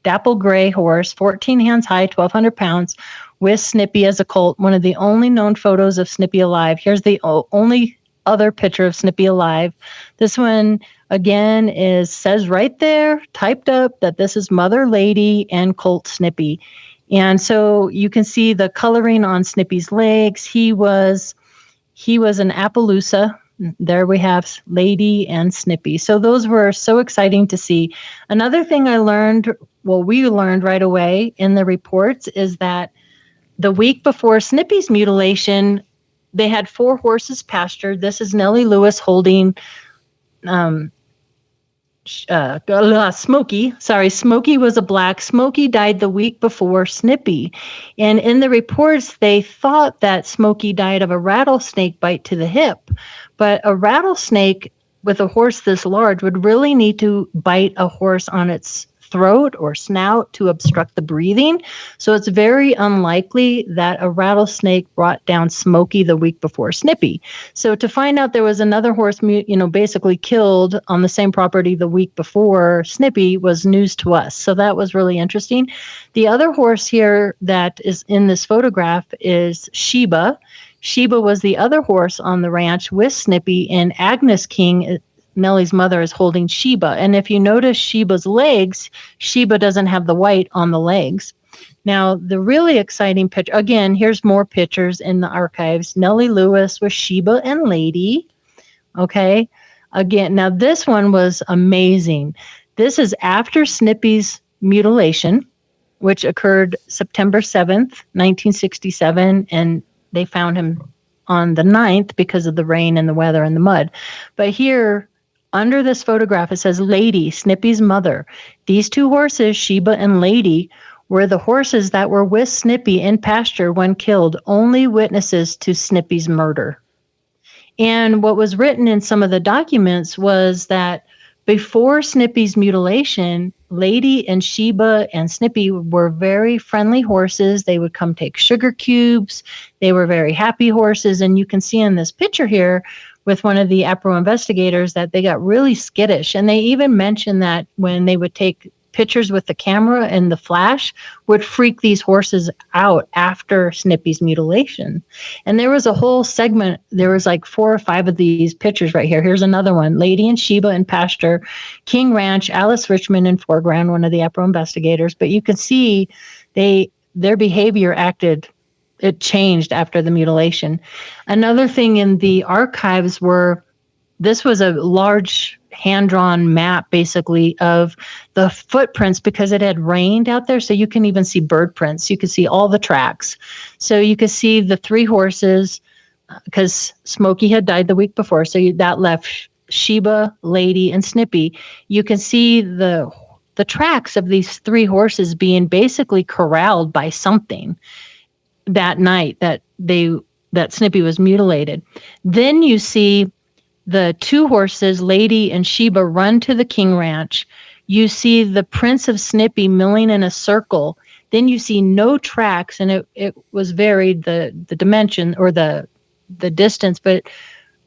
dapple gray horse, 14 hands high, 1,200 pounds, with Snippy as a colt. One of the only known photos of Snippy alive. Here's the only other picture of Snippy alive. This one, again, says right there, typed up, that this is Mother Lady and colt Snippy. And so you can see the coloring on Snippy's legs. He was an Appaloosa. There we have Lady and Snippy. So those were so exciting to see. Another thing we learned right away in the reports is that the week before Snippy's mutilation, they had 4 horses pastured. This is Nellie Lewis holding Smokey. Sorry, Smokey was a black. Smokey died the week before Snippy. And in the reports, they thought that Smokey died of a rattlesnake bite to the hip. But a rattlesnake with a horse this large would really need to bite a horse on its throat or snout to obstruct the breathing. So it's very unlikely that a rattlesnake brought down Smokey the week before Snippy. So to find out there was another horse, basically killed on the same property the week before Snippy was news to us. So that was really interesting. The other horse here that is in this photograph is Sheba. Sheba was the other horse on the ranch with Snippy, and Agnes King, Nellie's mother, is holding Sheba. And if you notice Sheba's legs, Sheba doesn't have the white on the legs. Now, the really exciting picture, again, here's more pictures in the archives. Nellie Lewis with Sheba and Lady. Okay. Again, now this one was amazing. This is after Snippy's mutilation. which occurred September 7th, 1967, and they found him on the 9th because of the rain and the weather and the mud. But here, under this photograph, it says Lady, Snippy's mother. These two horses, Sheba and Lady, were the horses that were with Snippy in pasture when killed, only witnesses to Snippy's murder. And what was written in some of the documents was that before Snippy's mutilation, Lady and Sheba and Snippy were very friendly horses. They would come take sugar cubes. They were very happy horses. And you can see in this picture here with one of the APRO investigators that they got really skittish. And they even mentioned that when they would take pictures with the camera and the flash would freak these horses out after Snippy's mutilation. And there was a whole segment. There was like 4 or 5 of these pictures right here. Here's another one. Lady and Sheba in pasture, King Ranch, Alice Richmond in foreground, one of the APRO investigators. But you can see their behavior it changed after the mutilation. Another thing in the archives this was a large hand-drawn map basically of the footprints because it had rained out there. So you can even see bird prints. You could see all the tracks. So you could see the 3 horses because Smokey had died the week before. So that left Sheba, Lady, and Snippy. You can see the tracks of these 3 horses being basically corralled by something that night that Snippy was mutilated. Then you see the 2 horses, Lady and Sheba, run to the King Ranch. You see the prints of Snippy milling in a circle. Then you see no tracks, and it was varied, the dimension or the distance, but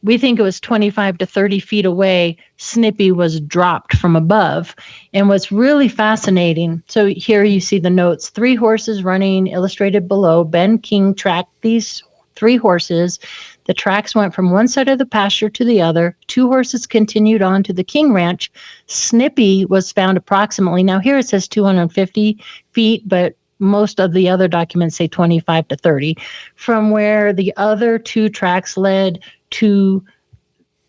we think it was 25 to 30 feet away. Snippy was dropped from above. And what's really fascinating, so here you see the notes, 3 horses running, illustrated below. Ben King tracked these 3 horses. The tracks went from one side of the pasture to the other. 2 horses continued on to the King Ranch. Snippy was found approximately, now here it says 250 feet, but most of the other documents say 25 to 30, from where the other 2 tracks led to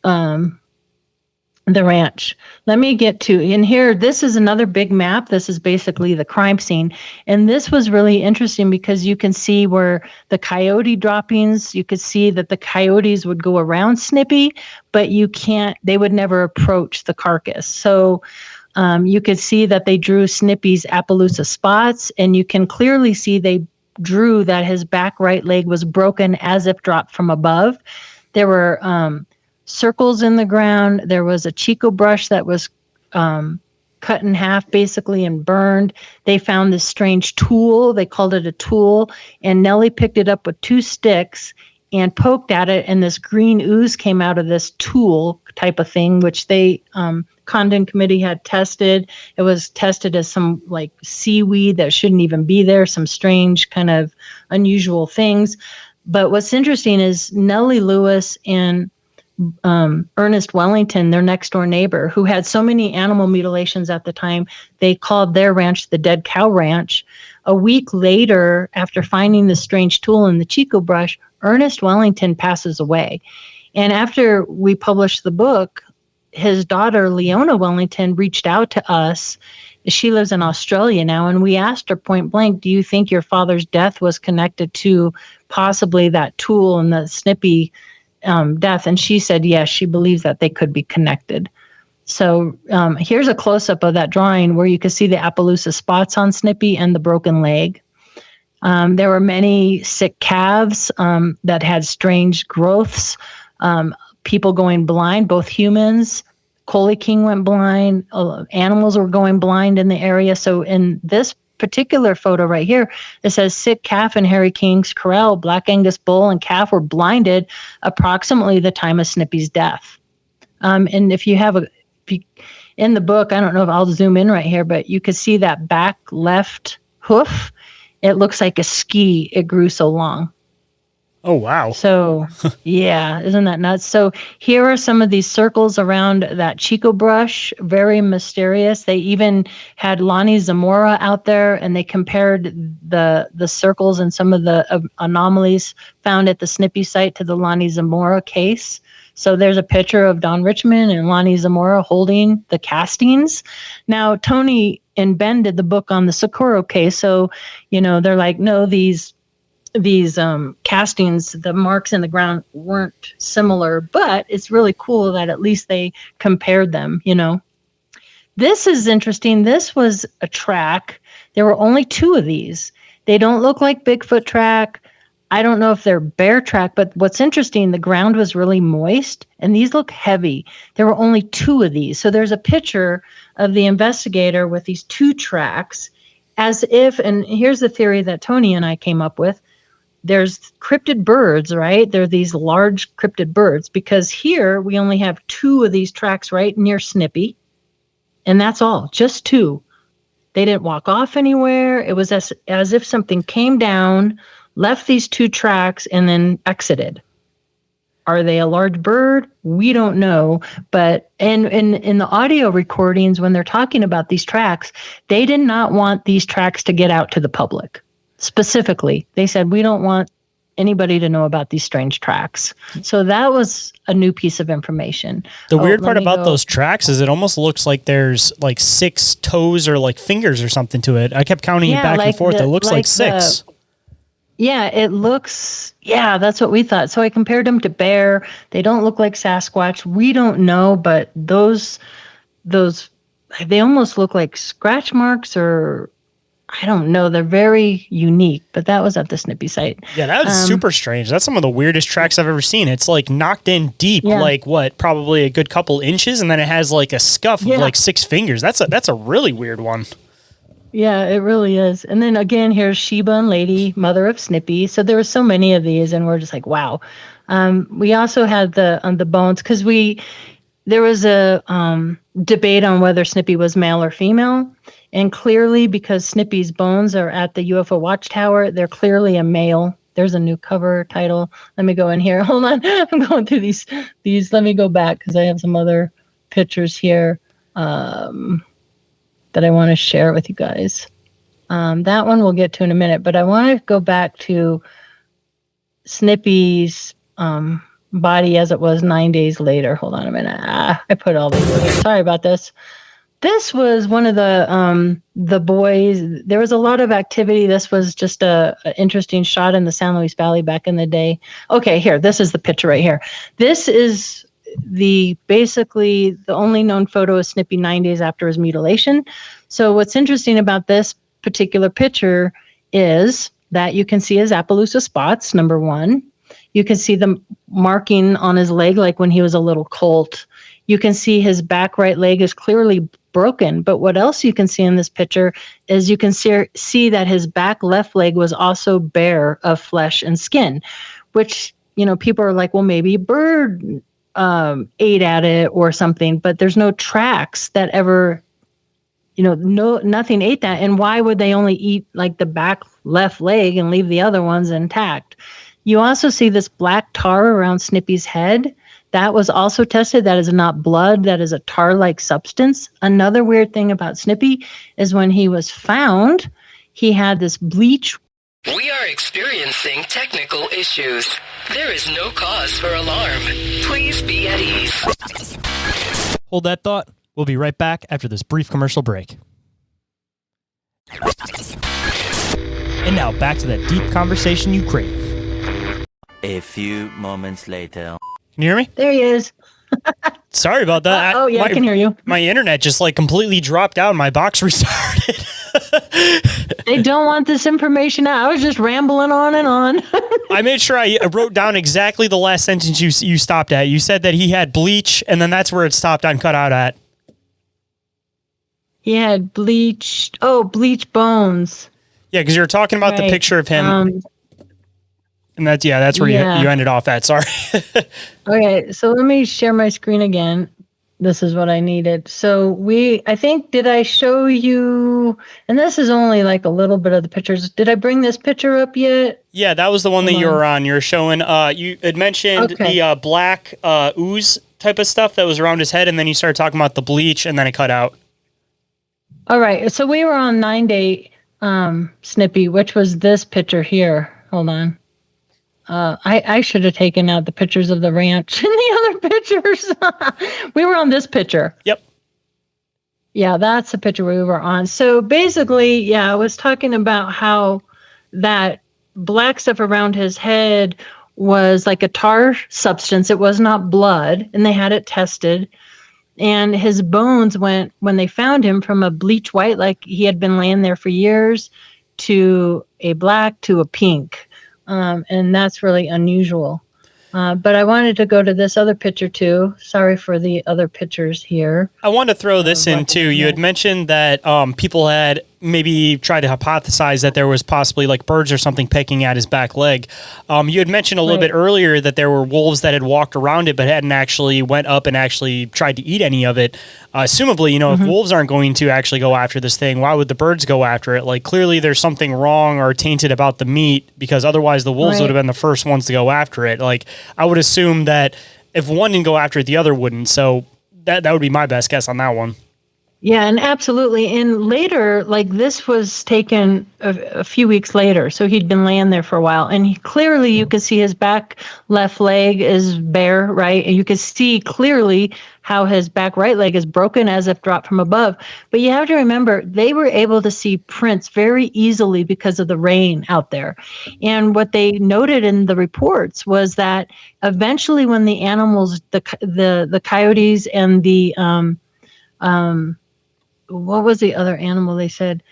the ranch. Let me get to, in here, this is another big map. This is basically the crime scene. And this was really interesting because you can see where the coyote droppings, you could see that the coyotes would go around Snippy, but they would never approach the carcass. So you could see that they drew Snippy's Appaloosa spots, and you can clearly see they drew that his back right leg was broken as if dropped from above. There were circles in the ground. There was a Chico brush that was cut in half basically and burned. They found this strange tool. They called it a tool. And Nellie picked it up with 2 sticks and poked at it. And this green ooze came out of this tool type of thing, which they, Condon Committee had tested. It was tested as some like seaweed that shouldn't even be there, some strange kind of unusual things. But what's interesting is Nellie Lewis and Ernest Wellington, their next door neighbor, who had so many animal mutilations at the time, they called their ranch the Dead Cow Ranch. A week later, after finding the strange tool in the Chico brush, Ernest Wellington passes away. And after we published the book, his daughter, Leona Wellington, reached out to us. She lives in Australia now, and we asked her point blank, do you think your father's death was connected to possibly that tool and the Snippy death? And she said yes, she believes that they could be connected. So here's a close-up of that drawing where you can see the Appaloosa spots on Snippy and the broken leg. There were many sick calves that had strange growths, people going blind, both humans. Coley King went blind, animals were going blind in the area. So in this particular photo right here, it says sick calf in Harry King's corral, Black Angus bull and calf were blinded approximately the time of Snippy's death. And if you have in the book, I don't know if I'll zoom in right here, but you could see that back left hoof. It looks like a ski. It grew so long. Oh, wow. So, yeah, isn't that nuts? So here are some of these circles around that Chico brush, very mysterious. They even had Lonnie Zamora out there, and they compared the circles and some of the anomalies found at the Snippy site to the Lonnie Zamora case. So there's a picture of Don Richmond and Lonnie Zamora holding the castings. Now, Tony and Ben did the book on the Socorro case. So, they're like, no, these castings, the marks in the ground weren't similar, but it's really cool that at least they compared them, This is interesting. This was a track. There were only 2 of these. They don't look like Bigfoot track. I don't know if they're bear track, but what's interesting, the ground was really moist and these look heavy. There were only 2 of these. So there's a picture of the investigator with these 2 tracks as if, and here's the theory that Tony and I came up with. There's cryptid birds, right? They're these large cryptid birds because here we only have 2 of these tracks right near Snippy. And that's all, just 2. They didn't walk off anywhere. It was as if something came down, left these 2 tracks, and then exited. Are they a large bird? We don't know. But in the audio recordings, when they're talking about these tracks, they did not want these tracks to get out to the public. Specifically, they said, we don't want anybody to know about these strange tracks. So that was a new piece of information. The weird part about those tracks is it almost looks like there's like 6 toes or like fingers or something to it. I kept counting it back and forth. It looks like 6. It looks, that's what we thought. So I compared them to bear. They don't look like Sasquatch. We don't know, but those, they almost look like scratch marks or I don't know. They're very unique, but that was at the Snippy site. Yeah, that was super strange. That's some of the weirdest tracks I've ever seen. It's like knocked in deep, like probably a good couple inches, and then it has like a scuff of like 6 fingers. That's a really weird one. Yeah, it really is. And then again, here's Sheba and Lady, mother of Snippy. So there were so many of these, and we're just like, wow. We also had the bones because there was a debate on whether Snippy was male or female. And clearly, because Snippy's bones are at the UFO Watchtower, they're clearly a male. There's a new cover title. Let me go in here. Hold on. I'm going through these. Let me go back because I have some other pictures here that I want to share with you guys. That one we'll get to in a minute. But I want to go back to Snippy's body as it was 9 days later. Hold on a minute. I put all these in here. Sorry about this. This was one of the boys. There was a lot of activity. This was just a interesting shot in the San Luis Valley back in the day. Okay, here. This is the picture right here. This is basically the only known photo of Snippy 9 days after his mutilation. So what's interesting about this particular picture is that you can see his Appaloosa spots, number 1. You can see the marking on his leg like when he was a little colt. You can see his back right leg is clearly broken. But what else you can see in this picture is you can see that his back left leg was also bare of flesh and skin, which, people are like, well, maybe a bird ate at it or something, but there's no tracks that ever, nothing ate that. And why would they only eat like the back left leg and leave the other ones intact? You also see this black tar around Snippy's head. That was also tested. That is not blood. That is a tar-like substance. Another weird thing about Snippy is when he was found, he had this bleach. We are experiencing technical issues. There is no cause for alarm. Please be at ease. Hold that thought. We'll be right back after this brief commercial break. And now back to that deep conversation you crave. A few moments later. Can you hear me? There he is. Sorry about that. I can hear you. My internet just completely dropped out and my box restarted. They don't want this information out. I was just rambling on and on. I made sure I wrote down exactly the last sentence you stopped at. You said that he had bleach, and then that's where it stopped on cut out at. He had bleach bones. Yeah, because you were talking about the picture of him. And that's where you ended off at. Sorry. Okay, so let me share my screen again. This is what I needed. So did I show you, and this is only like a little bit of the pictures. Did I bring this picture up yet? Yeah, that was the one that you were on. You were showing, you had mentioned the black ooze type of stuff that was around his head, and then you started talking about the bleach, and then it cut out. All right, so we were on 9 day Snippy, which was this picture here. Hold on. I should have taken out the pictures of the ranch and the other pictures. We were on this picture. Yep. Yeah, that's the picture we were on. So basically, yeah, I was talking about how that black stuff around his head was like a tar substance. It was not blood, and they had it tested. And his bones went, when they found him, from a bleach white, like he had been laying there for years, to a black to a pink. And that's really unusual. But I wanted to go to this other picture too. Sorry for the other pictures here. I wanted to throw this in too. You had mentioned that people had maybe tried to hypothesize that there was possibly like birds or something pecking at his back leg. You had mentioned a little bit earlier that there were wolves that had walked around it but hadn't actually went up and actually tried to eat any of it. Assumably, if wolves aren't going to actually go after this thing, why would the birds go after it? Like, clearly there's something wrong or tainted about the meat, because otherwise the wolves would have been the first ones to go after it. Like, I would assume that if one didn't go after it, the other wouldn't. So that would be my best guess on that one. Yeah, and absolutely. And later, like, this was taken a few weeks later. So he'd been laying there for a while. And clearly you could see his back left leg is bare, right? And you could see clearly how his back right leg is broken as if dropped from above. But you have to remember, they were able to see prints very easily because of the rain out there. And what they noted in the reports was that eventually when the animals, the coyotes and the what was the other animal they said?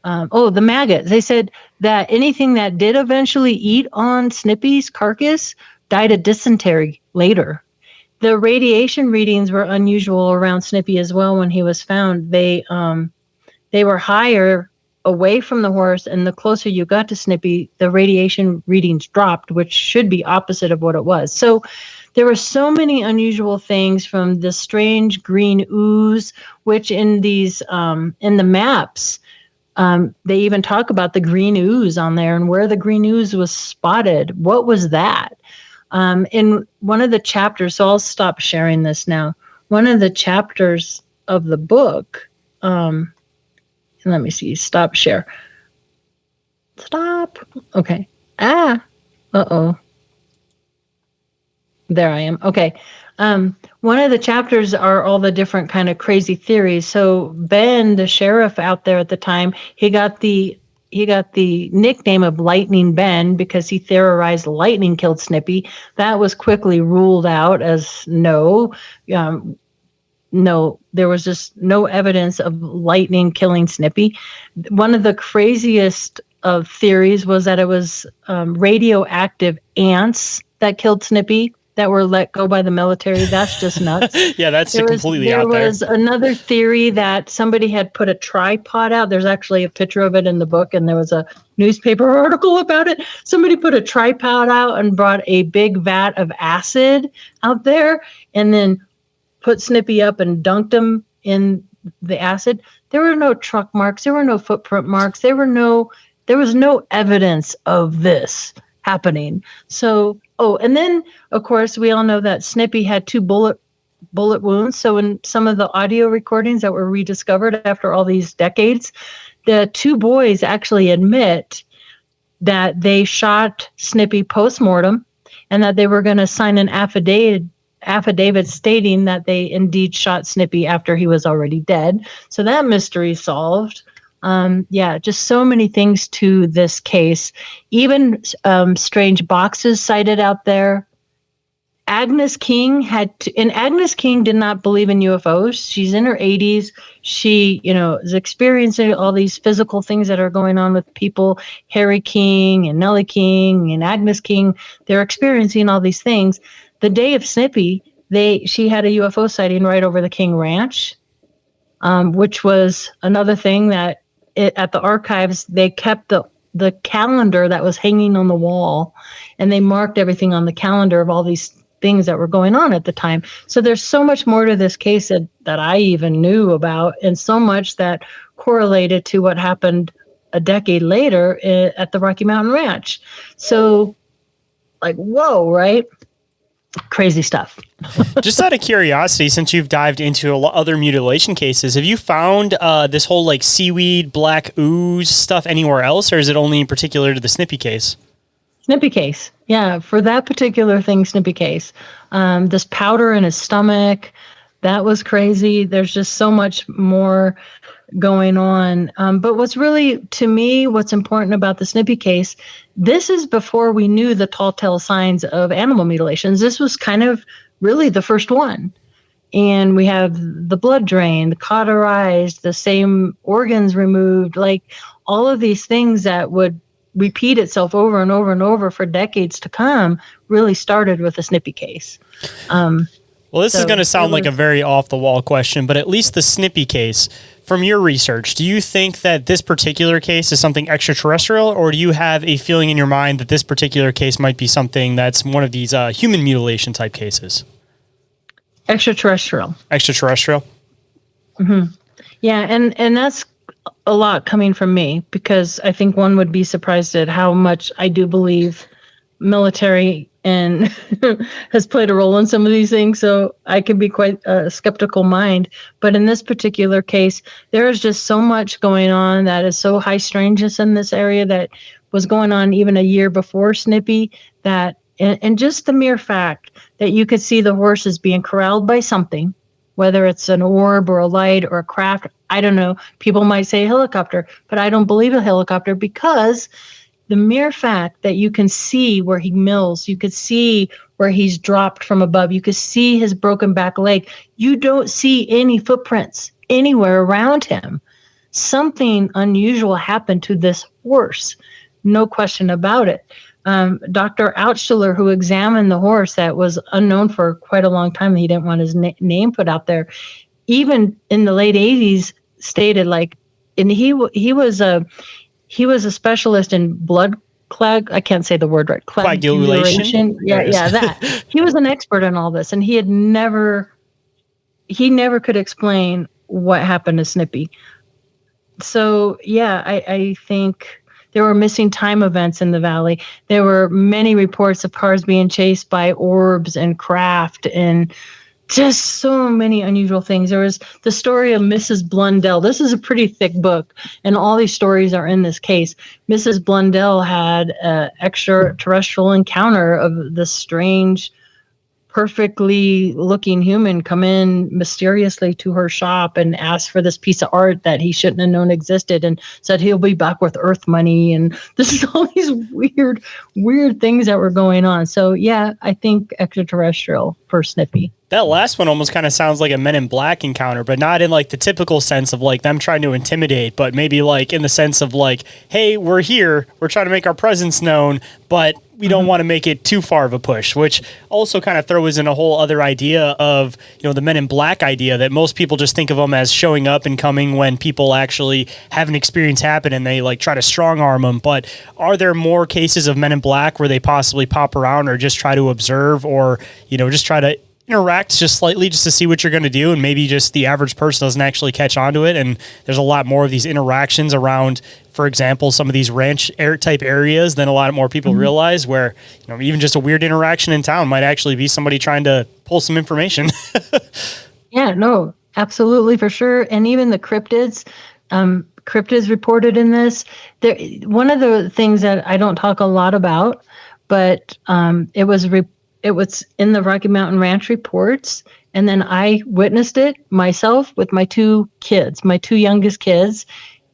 The maggots. They said that anything that did eventually eat on Snippy's carcass died of dysentery later. The radiation readings were unusual around Snippy as well when he was found. They were higher away from the horse, and the closer you got to Snippy, the radiation readings dropped, which should be opposite of what it was. So there were so many unusual things, from the strange green ooze, which in these in the maps, they even talk about the green ooze on there and where the green ooze was spotted. What was that? In one of the chapters, so I'll stop sharing this now. One of the chapters of the book, let me see, stop share. Stop. Okay. Uh-oh. There I am. Okay. One of the chapters are all the different kind of crazy theories. So Ben, the sheriff out there at the time, he got the nickname of Lightning Ben because he theorized lightning killed Snippy. That was quickly ruled out as no. No, there was just no evidence of lightning killing Snippy. One of the craziest of theories was that it was radioactive ants that killed Snippy, that were let go by the military. That's just nuts. Yeah, that's completely out there. There was another theory that somebody had put a tripod out. There's actually a picture of it in the book, and there was a newspaper article about it. Somebody put a tripod out and brought a big vat of acid out there, and then put Snippy up and dunked him in the acid. There were no truck marks. There were no footprint marks. There was no evidence of this happening. So, and then of course we all know that Snippy had 2 bullet wounds. So in some of the audio recordings that were rediscovered after all these decades, the 2 boys actually admit that they shot Snippy post-mortem and that they were going to sign an affidavit stating that they indeed shot Snippy after he was already dead. So that mystery solved. Just so many things to this case. Even strange boxes cited out there. Agnes King Agnes King did not believe in UFOs. She's in her 80s. She, is experiencing all these physical things that are going on with people. Harry King and Nellie King and Agnes King, they're experiencing all these things. The day of Snippy, she had a UFO sighting right over the King Ranch, which was another thing that at the archives, they kept the calendar that was hanging on the wall, and they marked everything on the calendar of all these things that were going on at the time. So there's so much more to this case that I even knew about, and so much that correlated to what happened a decade later at the Rocky Mountain Ranch. So, like, whoa, right? Crazy stuff. Just out of curiosity, since you've dived into other mutilation cases, have you found this whole like seaweed, black ooze stuff anywhere else, or is it only in particular to the Snippy case? Snippy case. Yeah, for that particular thing, Snippy case. This powder in his stomach, that was crazy. There's just so much more going on. But what's really, to me, what's important about the Snippy case, this is before we knew the telltale signs of animal mutilations. This was kind of really the first one. And we have the blood drained, cauterized, the same organs removed, like all of these things that would repeat itself over and over and over for decades to come really started with the Snippy case. Well, this is going to sound like a very off-the-wall question, but at least the Snippy case, from your research, do you think that this particular case is something extraterrestrial, or do you have a feeling in your mind that this particular case might be something that's one of these human mutilation type cases? Extraterrestrial. Extraterrestrial? Mm-hmm. Yeah, and that's a lot coming from me, because I think one would be surprised at how much I do believe military and has played a role in some of these things. So I can be quite a skeptical mind. But in this particular case, there is just so much going on that is so high strangeness in this area that was going on even a year before Snippy, that, and just the mere fact that you could see the horses being corralled by something, whether it's an orb or a light or a craft, I don't know. People might say a helicopter, but I don't believe a helicopter, because the mere fact that you can see where he mills, you could see where he's dropped from above, you could see his broken back leg. You don't see any footprints anywhere around him. Something unusual happened to this horse, no question about it. Dr. Outschler, who examined the horse that was unknown for quite a long time, he didn't want his name put out there, even in the late 80s, stated like, and he was a specialist in blood I can't say the word right. Coagulation. Yeah, that. He was an expert in all this, and he never could explain what happened to Snippy. So yeah, I think there were missing time events in the valley. There were many reports of cars being chased by orbs and craft and just so many unusual things. There was the story of Mrs. Blundell. This is a pretty thick book, and all these stories are in this case. Mrs. Blundell had an extraterrestrial encounter of this strange, perfectly looking human come in mysteriously to her shop and ask for this piece of art that he shouldn't have known existed, and said he'll be back with Earth money. And this is all these weird things that were going on. So yeah, I think extraterrestrial for Snippy. That last one almost kind of sounds like a Men in Black encounter, but not in like the typical sense of like them trying to intimidate, but maybe like in the sense of like, hey, we're here, we're trying to make our presence known, but we don't want to make it too far of a push, which also kind of throws in a whole other idea of, you know, the Men in Black idea that most people just think of them as showing up and coming when people actually have an experience happen and they like try to strong arm them. But are there more cases of Men in Black where they possibly pop around or just try to observe, or, you know, just try to interact just slightly just to see what you're going to do, and maybe just the average person doesn't actually catch on to it? And there's a lot more of these interactions around, for example, some of these ranch type areas than a lot more people realize, where, you know, even just a weird interaction in town might actually be somebody trying to pull some information. Yeah, no, absolutely, for sure. And even the cryptids reported in this. One of the things that I don't talk a lot about, but it was in the Rocky Mountain Ranch reports, and then I witnessed it myself with my two youngest kids,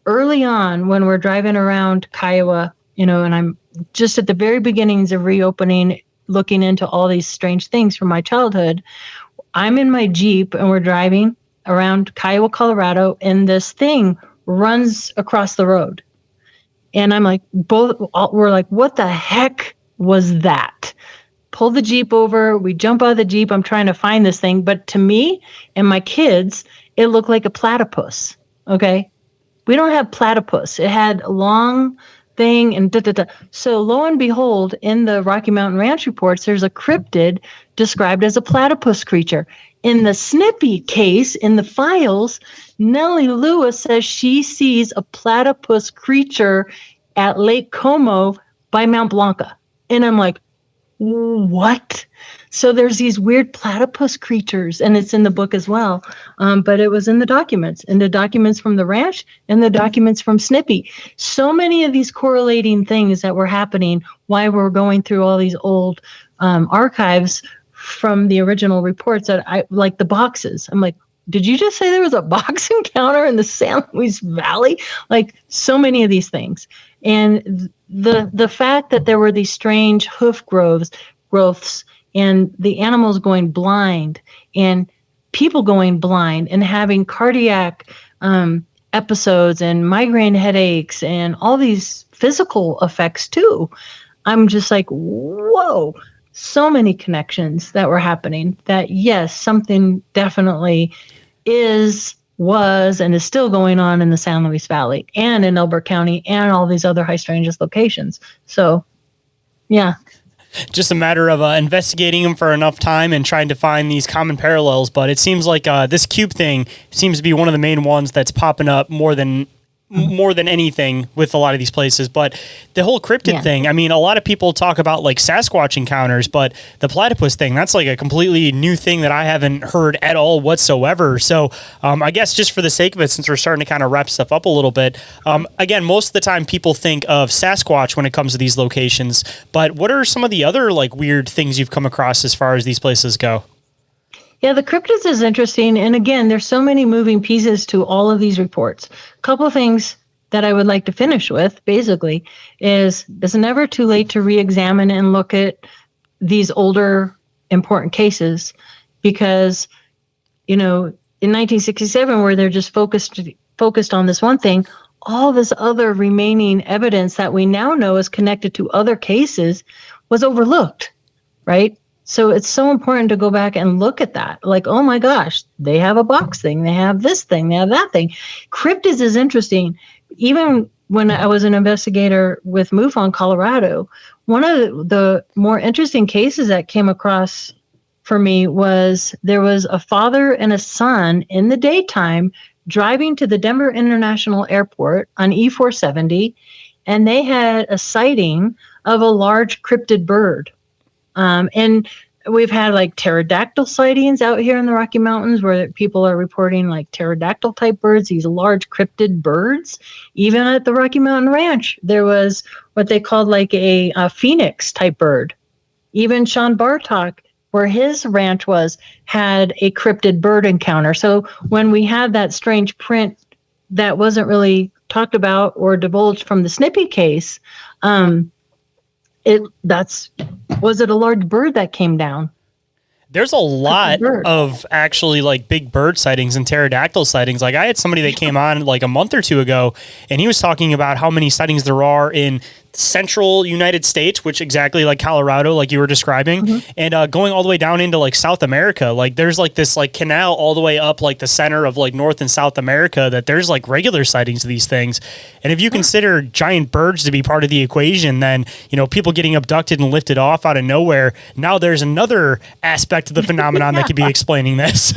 early on when we're driving around Kiowa, you know, and I'm just at the very beginnings of reopening, looking into all these strange things from my childhood. I'm in my Jeep and we're driving around Kiowa, Colorado, and this thing runs across the road. And I'm like, we're like, what the heck was that? Pull the Jeep over. We jump out of the Jeep. I'm trying to find this thing. But to me and my kids, it looked like a platypus. Okay. We don't have platypus. It had a long thing and da-da-da. So lo and behold, in the Rocky Mountain Ranch reports, there's a cryptid described as a platypus creature. In the Snippy case, in the files, Nellie Lewis says she sees a platypus creature at Lake Como by Mount Blanca. And I'm like, what? So there's these weird platypus creatures, and it's in the book as well. But it was in the documents from the ranch and the documents from Snippy. So many of these correlating things that were happening while we're going through all these old archives from the original reports that I like the boxes. I'm like, did you just say there was a box encounter in the San Luis Valley? Like so many of these things. And the fact that there were these strange hoof growths and the animals going blind and people going blind and having cardiac episodes and migraine headaches and all these physical effects too. I'm just like, whoa, so many connections that were happening that yes, something definitely was and is still going on in the San Luis Valley and in Elbert County and all these other high strangeness locations. So, yeah. Just a matter of investigating them for enough time and trying to find these common parallels. But it seems like this cube thing seems to be one of the main ones that's popping up more than anything with a lot of these places. But the whole cryptid thing, I mean, a lot of people talk about like Sasquatch encounters, but the platypus thing, that's like a completely new thing that I haven't heard at all whatsoever. So I guess just for the sake of it, since we're starting to kind of wrap stuff up a little bit, again, most of the time people think of Sasquatch when it comes to these locations, but what are some of the other like weird things you've come across as far as these places go? Yeah, the cryptids is interesting. And again, there's so many moving pieces to all of these reports. A couple of things that I would like to finish with, basically, is it's never too late to re-examine and look at these older important cases because, you know, in 1967, where they're just focused on this one thing, all this other remaining evidence that we now know is connected to other cases was overlooked, right? So it's so important to go back and look at that. Like, oh my gosh, they have a box thing. They have this thing. They have that thing. Cryptids is interesting. Even when I was an investigator with MUFON Colorado, one of the more interesting cases that came across for me was there was a father and a son in the daytime driving to the Denver International Airport on E-470, and they had a sighting of a large cryptid bird. And we've had like pterodactyl sightings out here in the Rocky Mountains where people are reporting like pterodactyl type birds, these large cryptid birds. Even at the Rocky Mountain Ranch, there was what they called like a phoenix type bird. Even Sean Bartok, where his ranch was, had a cryptid bird encounter. So when we had that strange print that wasn't really talked about or divulged from the Snippy case, was it a large bird that came down? There's a lot of actually like big bird sightings and pterodactyl sightings. Like I had somebody that came on like a month or two ago, and he was talking about how many sightings there are in central United States, which exactly like Colorado, like you were describing, and going all the way down into like South America. Like there's like this like canal all the way up like the center of like North and South America that there's like regular sightings of these things. And if you consider giant birds to be part of the equation, then, you know, people getting abducted and lifted off out of nowhere, now there's another aspect of the phenomenon that could be explaining this.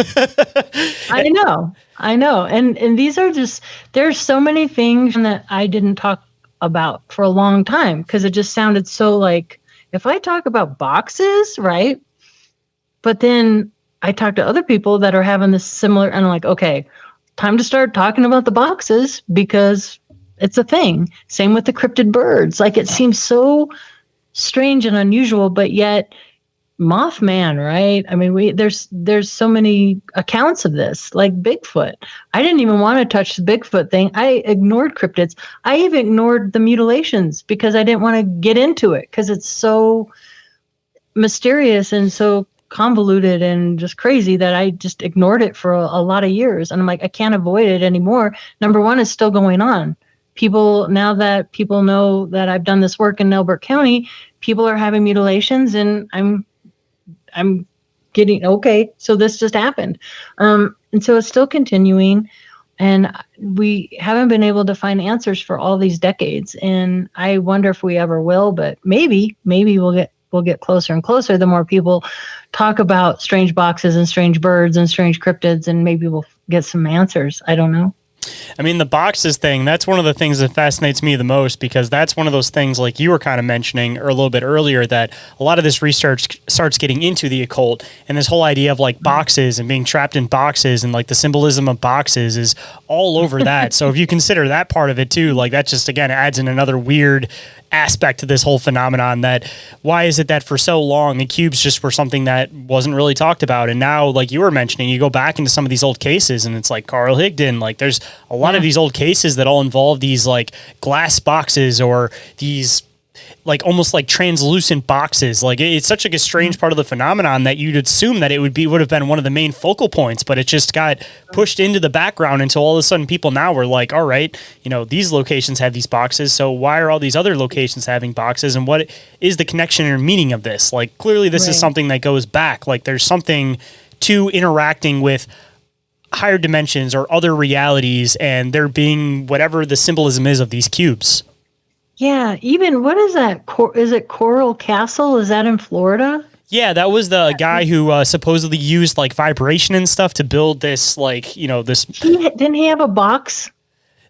I know. And these are just, there's so many things that I didn't talk about for a long time because it just sounded so like, if I talk about boxes, right? But then I talk to other people that are having this similar, and I'm like, okay, time to start talking about the boxes because it's a thing. Same with the cryptid birds. Like it seems so strange and unusual, but yet Mothman, right? I mean, there's so many accounts of this, like Bigfoot. I didn't even want to touch the Bigfoot thing. I ignored cryptids. I even ignored the mutilations because I didn't want to get into it because it's so mysterious and so convoluted and just crazy that I just ignored it for a lot of years. And I'm like, I can't avoid it anymore. Number one, it's still going on. Now that people know that I've done this work in Elbert County, people are having mutilations, and I'm getting, okay, so this just happened. And so it's still continuing, and we haven't been able to find answers for all these decades. And I wonder if we ever will, but maybe we'll get closer and closer the more people talk about strange boxes and strange birds and strange cryptids, and maybe we'll get some answers. I don't know. I mean, the boxes thing, that's one of the things that fascinates me the most, because that's one of those things, like you were kind of mentioning or a little bit earlier, that a lot of this research starts getting into the occult, and this whole idea of like boxes and being trapped in boxes and like the symbolism of boxes is all over that. So if you consider that part of it too, like that just, again, adds in another weird aspect to this whole phenomenon. That why is it that for so long the cubes just were something that wasn't really talked about, and now, like you were mentioning, you go back into some of these old cases and it's like Carl Higdon, like there's a lot of these old cases that all involve these like glass boxes or these like almost like translucent boxes. Like it's such like a strange part of the phenomenon that you'd assume that it would have been one of the main focal points, but it just got pushed into the background until all of a sudden people now were like, all right, you know, these locations have these boxes, so why are all these other locations having boxes, and what is the connection or meaning of this? Like clearly this is something that goes back, like there's something to interacting with higher dimensions or other realities, and there being whatever the symbolism is of these cubes. Yeah, even what is that? Is it Coral Castle? Is that in Florida? Yeah, that was the guy who supposedly used like vibration and stuff to build this, like, you know, this. Didn't he have a box?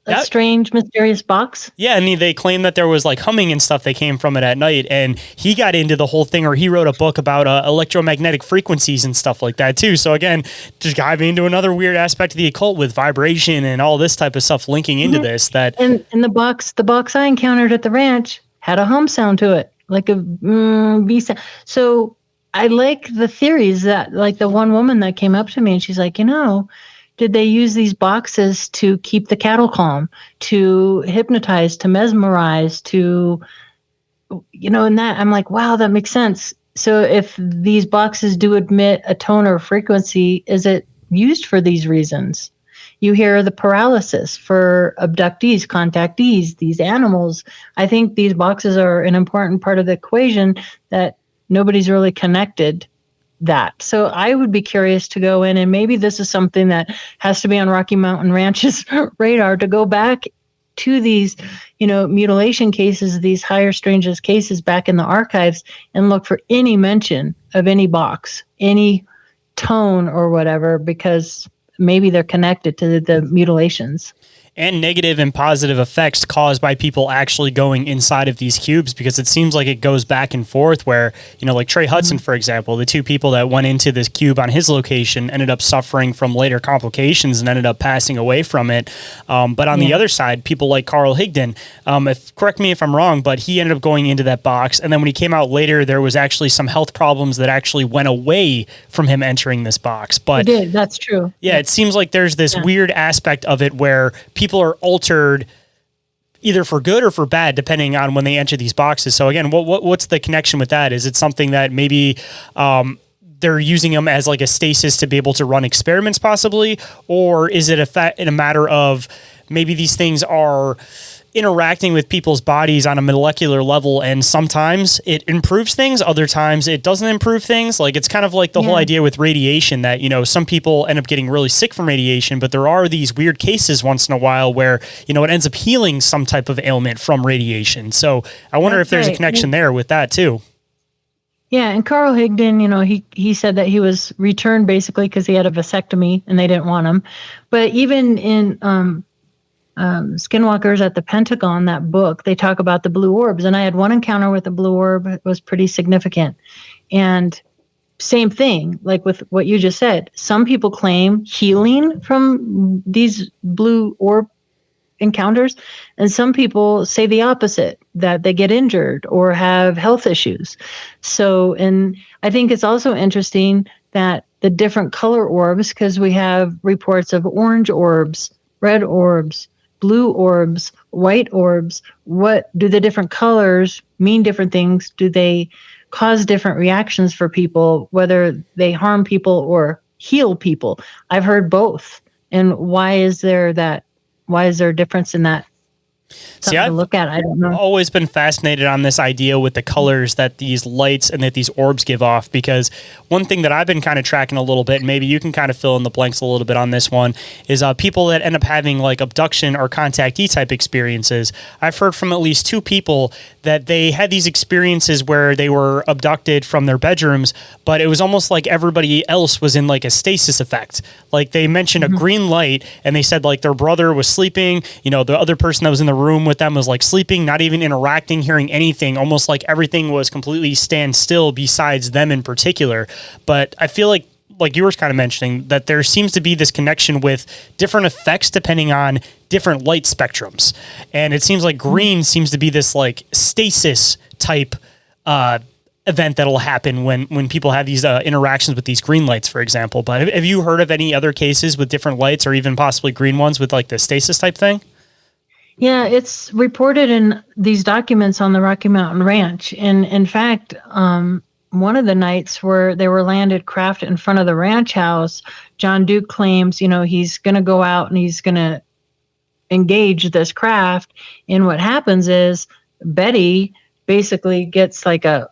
A strange, mysterious box? Yeah, and they claim that there was like humming and stuff that came from it at night, and he got into the whole thing, or he wrote a book about electromagnetic frequencies and stuff like that too. So again, just diving into another weird aspect of the occult with vibration and all this type of stuff linking into this. That and the box I encountered at the ranch had a hum sound to it, like a bee sound. So I like the theories that, like the one woman that came up to me and she's like, you know, did they use these boxes to keep the cattle calm, to hypnotize, to mesmerize, to, you know, and that I'm like, wow, that makes sense. So if these boxes do emit a tone or frequency, is it used for these reasons? You hear the paralysis for abductees, contactees, these animals. I think these boxes are an important part of the equation that nobody's really connected that. So I would be curious to go in, and maybe this is something that has to be on Rocky Mountain Ranch's radar, to go back to these, you know, mutilation cases, these higher strangeness cases back in the archives, and look for any mention of any box, any tone or whatever, because maybe they're connected to the mutilations. And negative and positive effects caused by people actually going inside of these cubes, because it seems like it goes back and forth where, you know, like Trey Hudson, for example, the two people that went into this cube on his location ended up suffering from later complications and ended up passing away from it. But on the other side, people like Carl Higdon, correct me if I'm wrong, but he ended up going into that box. And then when he came out later, there was actually some health problems that actually went away from him entering this box. But it did. That's true. Yeah, it seems like there's this weird aspect of it where people are altered either for good or for bad, depending on when they enter these boxes. So again, what's the connection with that? Is it something that maybe they're using them as like a stasis to be able to run experiments possibly? Or is it in a matter of maybe these things are interacting with people's bodies on a molecular level, and sometimes it improves things, other times it doesn't improve things? Like it's kind of like the whole idea with radiation that, you know, some people end up getting really sick from radiation, but there are these weird cases once in a while where, you know, it ends up healing some type of ailment from radiation. So I wonder if there's a connection there with that too. Yeah, and Carl Higdon, you know, he said that he was returned basically because he had a vasectomy and they didn't want him. But even in Skinwalkers at the Pentagon, that book, they talk about the blue orbs. And I had one encounter with a blue orb. It was pretty significant. And same thing, like with what you just said. Some people claim healing from these blue orb encounters, and some people say the opposite, that they get injured or have health issues. So, and I think it's also interesting that the different color orbs, because we have reports of orange orbs, red orbs, blue orbs, white orbs. What do the different colors mean? Different things? Do they cause different reactions for people, whether they harm people or heal people? I've heard both. And why is there a difference in that? See, I've to look at. I don't know. Always been fascinated on this idea with the colors that these lights and that these orbs give off, because one thing that I've been kind of tracking a little bit, and maybe you can kind of fill in the blanks a little bit on this one, is people that end up having like abduction or contactee type experiences. I've heard from at least two people that they had these experiences where they were abducted from their bedrooms, but it was almost like everybody else was in like a stasis effect. Like they mentioned a green light, and they said like their brother was sleeping, you know, the other person that was in the room with them was like sleeping, not even interacting, hearing anything, almost like everything was completely standstill besides them in particular. But I feel like you were kind of mentioning, that there seems to be this connection with different effects depending on different light spectrums. And it seems like green seems to be this like stasis type event that'll happen when people have these interactions with these green lights, for example. But have you heard of any other cases with different lights, or even possibly green ones with like the stasis type thing? Yeah, it's reported in these documents on the Rocky Mountain Ranch. And in fact, one of the nights where they were landed craft in front of the ranch house, John Duke claims, you know, he's going to go out and he's going to engage this craft. And what happens is Betty basically gets like a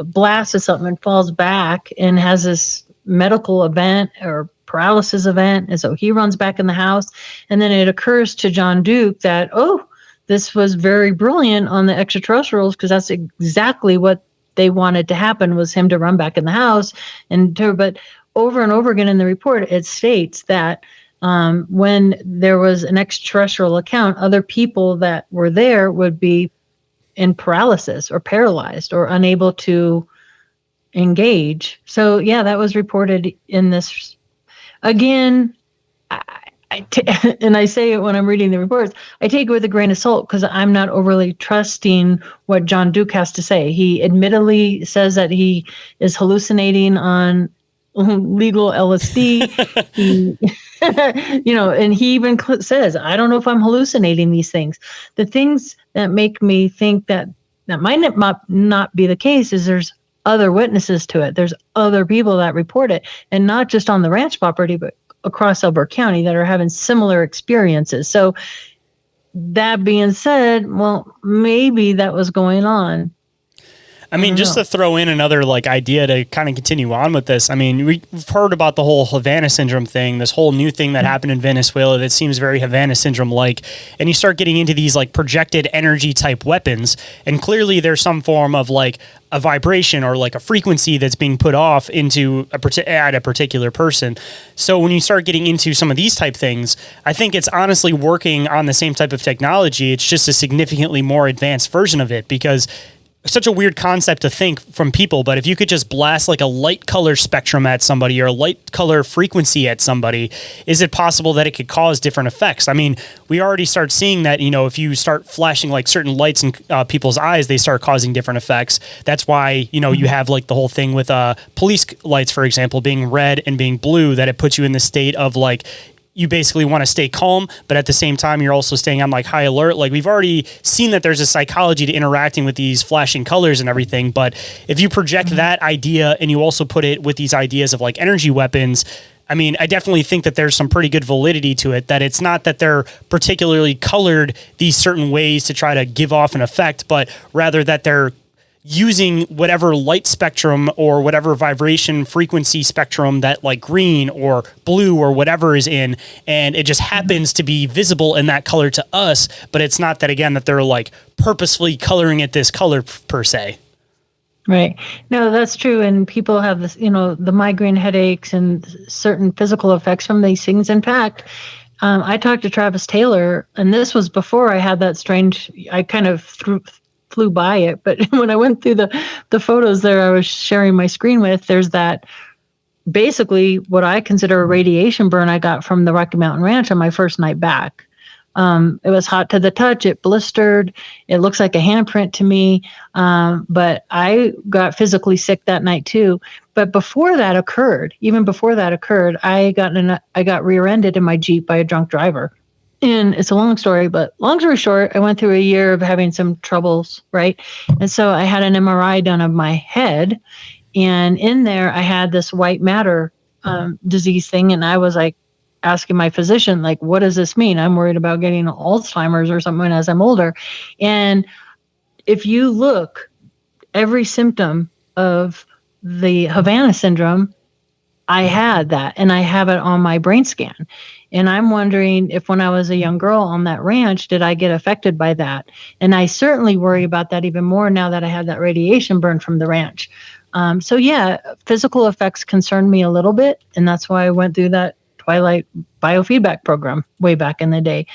blast of something and falls back and has this medical event or paralysis event. And so he runs back in the house. And then it occurs to John Duke that, oh, this was very brilliant on the extraterrestrials, because that's exactly what they wanted to happen, was him to run back in the house. But over and over again in the report, it states that when there was an extraterrestrial account, other people that were there would be in paralysis or paralyzed or unable to engage. So yeah, that was reported in this. Again, and I say it when I'm reading the reports, I take it with a grain of salt, because I'm not overly trusting what John Duke has to say. He admittedly says that he is hallucinating on legal LSD. He, you know, and he even says, I don't know if I'm hallucinating these things. The things that make me think that might not be the case is there's other witnesses to it. There's other people that report it, and not just on the ranch property, but across Elbert County that are having similar experiences. So that being said, well, maybe that was going on. I mean, just to throw in another like idea to kind of continue on with this. I mean, we've heard about the whole Havana syndrome thing, this whole new thing that happened in Venezuela that seems very Havana syndrome like, and you start getting into these like projected energy type weapons, and clearly there's some form of like a vibration or like a frequency that's being put off into at a particular person. So when you start getting into some of these type things, I think it's honestly working on the same type of technology. It's just a significantly more advanced version of it, because such a weird concept to think from people, but if you could just blast like a light color spectrum at somebody or a light color frequency at somebody, is it possible that it could cause different effects? I mean, we already start seeing that, you know, if you start flashing like certain lights in people's eyes, they start causing different effects. That's why, you know, you have like the whole thing with police lights, for example, being red and being blue, that it puts you in the state of like, you basically want to stay calm, but at the same time, you're also staying on like high alert. Like we've already seen that there's a psychology to interacting with these flashing colors and everything. But if you project that idea and you also put it with these ideas of like energy weapons, I mean, I definitely think that there's some pretty good validity to it, that it's not that they're particularly colored these certain ways to try to give off an effect, but rather that they're using whatever light spectrum or whatever vibration frequency spectrum that like green or blue or whatever is in, and it just happens to be visible in that color to us, but it's not that, again, that they're like purposefully coloring it this color per se. Right. No, that's true. And people have this, you know, the migraine headaches and certain physical effects from these things. In fact, I talked to Travis Taylor, and this was before I had that strange, I kind of flew by it, but when I went through the photos there I was sharing my screen with, there's that basically what I consider a radiation burn I got from the Rocky Mountain Ranch on my first night back. It was hot to the touch. It blistered. It looks like a handprint to me. But I got physically sick that night too. But before that occurred, I got rear-ended in my Jeep by a drunk driver. And it's a long story, but long story short, I went through a year of having some troubles, right? And so I had an MRI done of my head, and in there I had this white matter disease thing, and I was like asking my physician, like, what does this mean? I'm worried about getting Alzheimer's or something as I'm older. And if you look, every symptom of the Havana syndrome, I had that, and I have it on my brain scan. And I'm wondering if when I was a young girl on that ranch, did I get affected by that? And I certainly worry about that even more now that I have that radiation burn from the ranch. So yeah, physical effects concern me a little bit. And that's why I went through that Twilight biofeedback program way back in the day.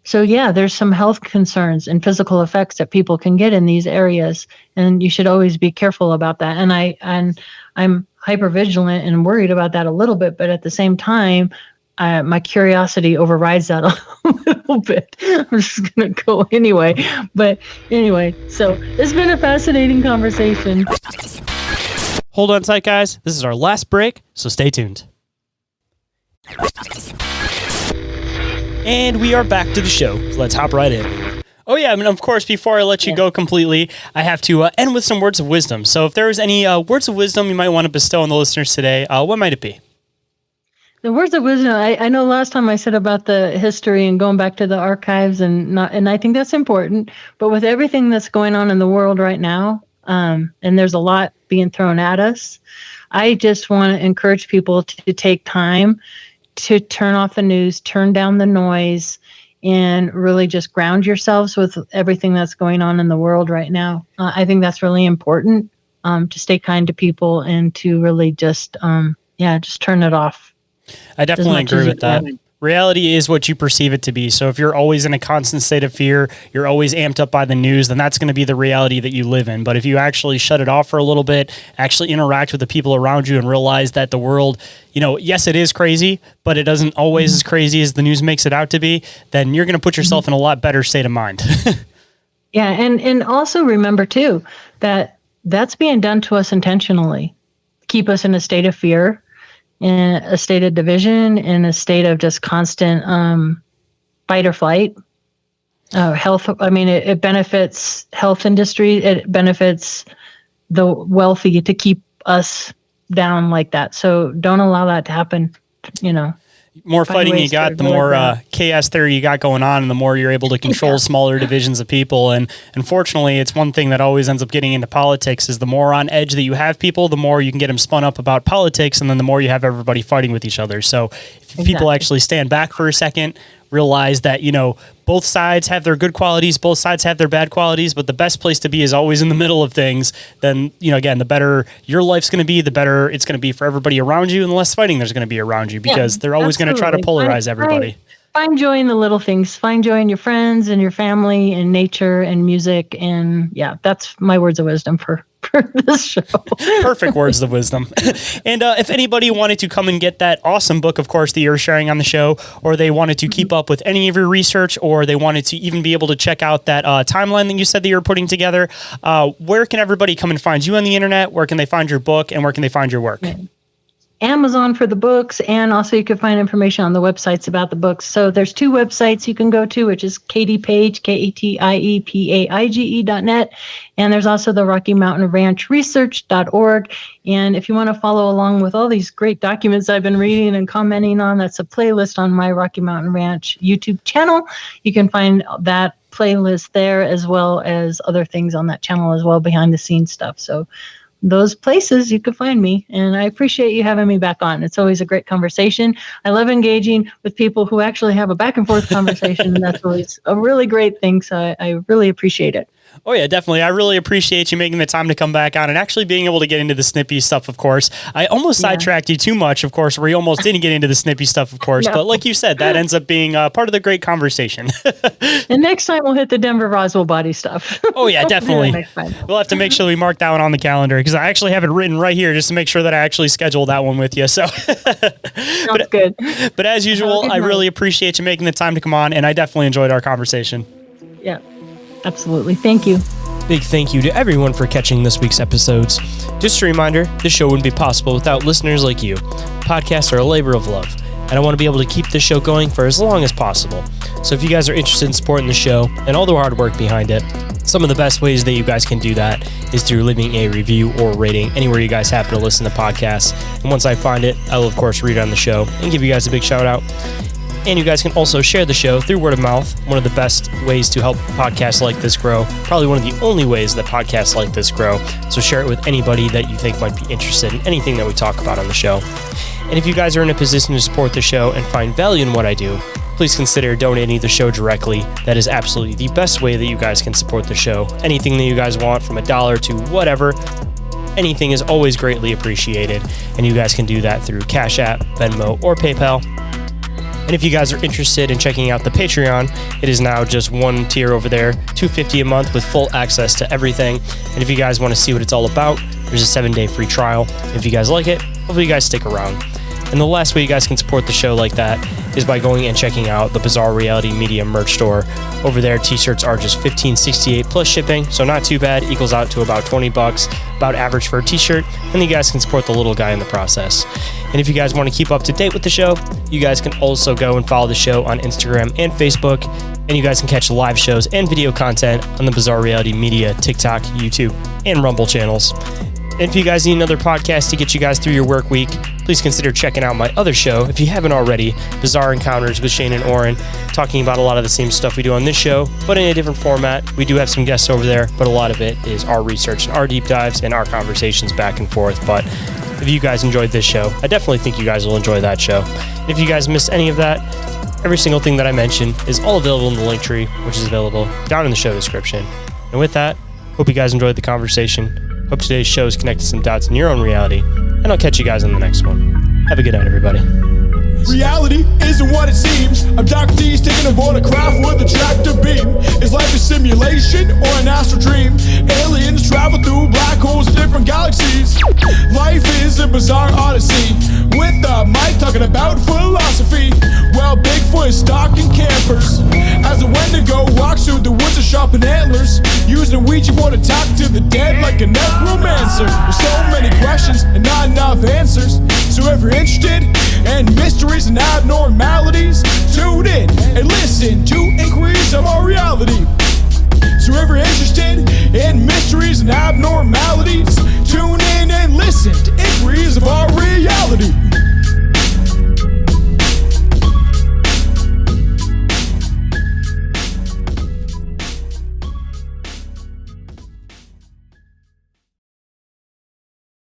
So yeah, there's some health concerns and physical effects that people can get in these areas. And you should always be careful about that. And I'm hypervigilant and worried about that a little bit, but at the same time, my curiosity overrides that a little bit. I'm just going to go anyway. But anyway, so it's been a fascinating conversation. Hold on tight, guys. This is our last break, so stay tuned. And we are back to the show. Let's hop right in. Oh yeah, I mean, of course, before I let you go completely, I have to end with some words of wisdom. So if there's any words of wisdom you might want to bestow on the listeners today, what might it be? The words of wisdom, I know last time I said about the history and going back to the archives, and I think that's important. But with everything that's going on in the world right now, and there's a lot being thrown at us, I just want to encourage people to take time to turn off the news, turn down the noise, and really just ground yourselves with everything that's going on in the world right now. I think that's really important, to stay kind to people and to really just turn it off. I definitely agree with that. Reality is what you perceive it to be. So if you're always in a constant state of fear, you're always amped up by the news, then that's going to be the reality that you live in. But if you actually shut it off for a little bit, actually interact with the people around you and realize that the world, yes, it is crazy, but it doesn't always as crazy as the news makes it out to be, then you're going to put yourself in a lot better state of mind. Yeah. And also remember too, that that's being done to us intentionally. Keep us in a state of fear, in a state of division, in a state of just constant fight or flight. Health, I mean, it benefits health industry. It benefits the wealthy to keep us down like that. So don't allow that to happen, More fighting you got, the more chaos theory you got going on, and the more you're able to control smaller divisions of people. And unfortunately, it's one thing that always ends up getting into politics is the more on edge that you have people, the more you can get them spun up about politics, and then the more you have everybody fighting with each other. So if people actually stand back for a second, realize that, both sides have their good qualities, both sides have their bad qualities, but the best place to be is always in the middle of things. Then, again, the better your life's going to be, the better it's going to be for everybody around you, and the less fighting there's going to be around you, because they're always going to try to polarize everybody. Find joy in the little things. Find joy in your friends and your family and nature and music. And yeah, that's my words of wisdom for this show. Perfect words of wisdom. And if anybody wanted to come and get that awesome book, of course, that you're sharing on the show, or they wanted to keep up with any of your research, or they wanted to even be able to check out that timeline that you said that you're putting together, where can everybody come and find you on the internet? Where can they find your book, and where can they find your work? Yeah. Amazon for the books, and also you can find information on the websites about the books. So there's two websites you can go to, which is Katie Paige, KATIEPAIGE.net, and there's also the Rocky Mountain Ranch Research.org. And if you want to follow along with all these great documents I've been reading and commenting on, that's a playlist on my Rocky Mountain Ranch YouTube channel. You can find that playlist there, as well as other things on that channel as well, behind the scenes stuff. So those places you can find me, and I appreciate you having me back on. It's always a great conversation. I love engaging with people who actually have a back and forth conversation, and that's always a really great thing. So I really appreciate it. Oh, yeah, definitely. I really appreciate you making the time to come back on and actually being able to get into the Snippy stuff, of course. I almost sidetracked you too much, of course, where you almost didn't get into the Snippy stuff, of course. No. But like you said, that ends up being part of the great conversation. And next time we'll hit the Denver Roswell body stuff. Oh, yeah, definitely. We'll have to make sure we mark that one on the calendar, because I actually have it written right here just to make sure that I actually schedule that one with you. So, Sounds good. But as usual, I really appreciate you making the time to come on, and I definitely enjoyed our conversation. Yeah, absolutely. Thank you. Big thank you to everyone for catching this week's episodes. Just a reminder, this show wouldn't be possible without listeners like you. Podcasts are a labor of love, and I want to be able to keep this show going for as long as possible. So if you guys are interested in supporting the show and all the hard work behind it, some of the best ways that you guys can do that is through leaving a review or rating anywhere you guys happen to listen to podcasts. And once I find it, I will, of course, read it on the show and give you guys a big shout out. And you guys can also share the show through word of mouth, one of the best ways to help podcasts like this grow, probably one of the only ways that podcasts like this grow. So share it with anybody that you think might be interested in anything that we talk about on the show. And if you guys are in a position to support the show and find value in what I do, please consider donating the show directly. That is absolutely the best way that you guys can support the show. Anything that you guys want, from $1 to whatever, anything is always greatly appreciated. And you guys can do that through Cash App, Venmo, or PayPal. And if you guys are interested in checking out the Patreon, it is now just one tier over there, $2.50 a month with full access to everything. And if you guys want to see what it's all about, there's a 7-day free trial. If you guys like it, hopefully you guys stick around. And the last way you guys can support the show like that is by going and checking out the Bizarre Reality Media merch store. Over there, t-shirts are just $15.68 plus shipping, so not too bad. Equals out to about $20, about average for a t-shirt, and you guys can support the little guy in the process. And if you guys want to keep up to date with the show, you guys can also go and follow the show on Instagram and Facebook, and you guys can catch live shows and video content on the Bizarre Reality Media, TikTok, YouTube, and Rumble channels. And if you guys need another podcast to get you guys through your work week, please consider checking out my other show, if you haven't already, Bizarre Encounters with Shayn Orin, talking about a lot of the same stuff we do on this show, but in a different format. We do have some guests over there, but a lot of it is our research and our deep dives and our conversations back and forth. But if you guys enjoyed this show, I definitely think you guys will enjoy that show. And if you guys missed any of that, every single thing that I mentioned is all available in the link tree, which is available down in the show description. And with that, hope you guys enjoyed the conversation. Hope today's show has connected some dots in your own reality, and I'll catch you guys on the next one. Have a good night, everybody. Reality isn't what it seems. Abductees taking aboard a craft with a tractor beam. Is life a simulation or an astral dream? Aliens travel through black holes in different galaxies. Life is a bizarre odyssey, with a mic talking about philosophy. Well, Bigfoot is stalking campers as a Wendigo walks through the woods of sharpened antlers, using a Ouija board to talk to the dead like a necromancer. There's so many questions and not enough answers. So if you're interested in mysteries and abnormalities, tune in and listen to Inquiries of Our Reality. So if you're interested in mysteries and abnormalities,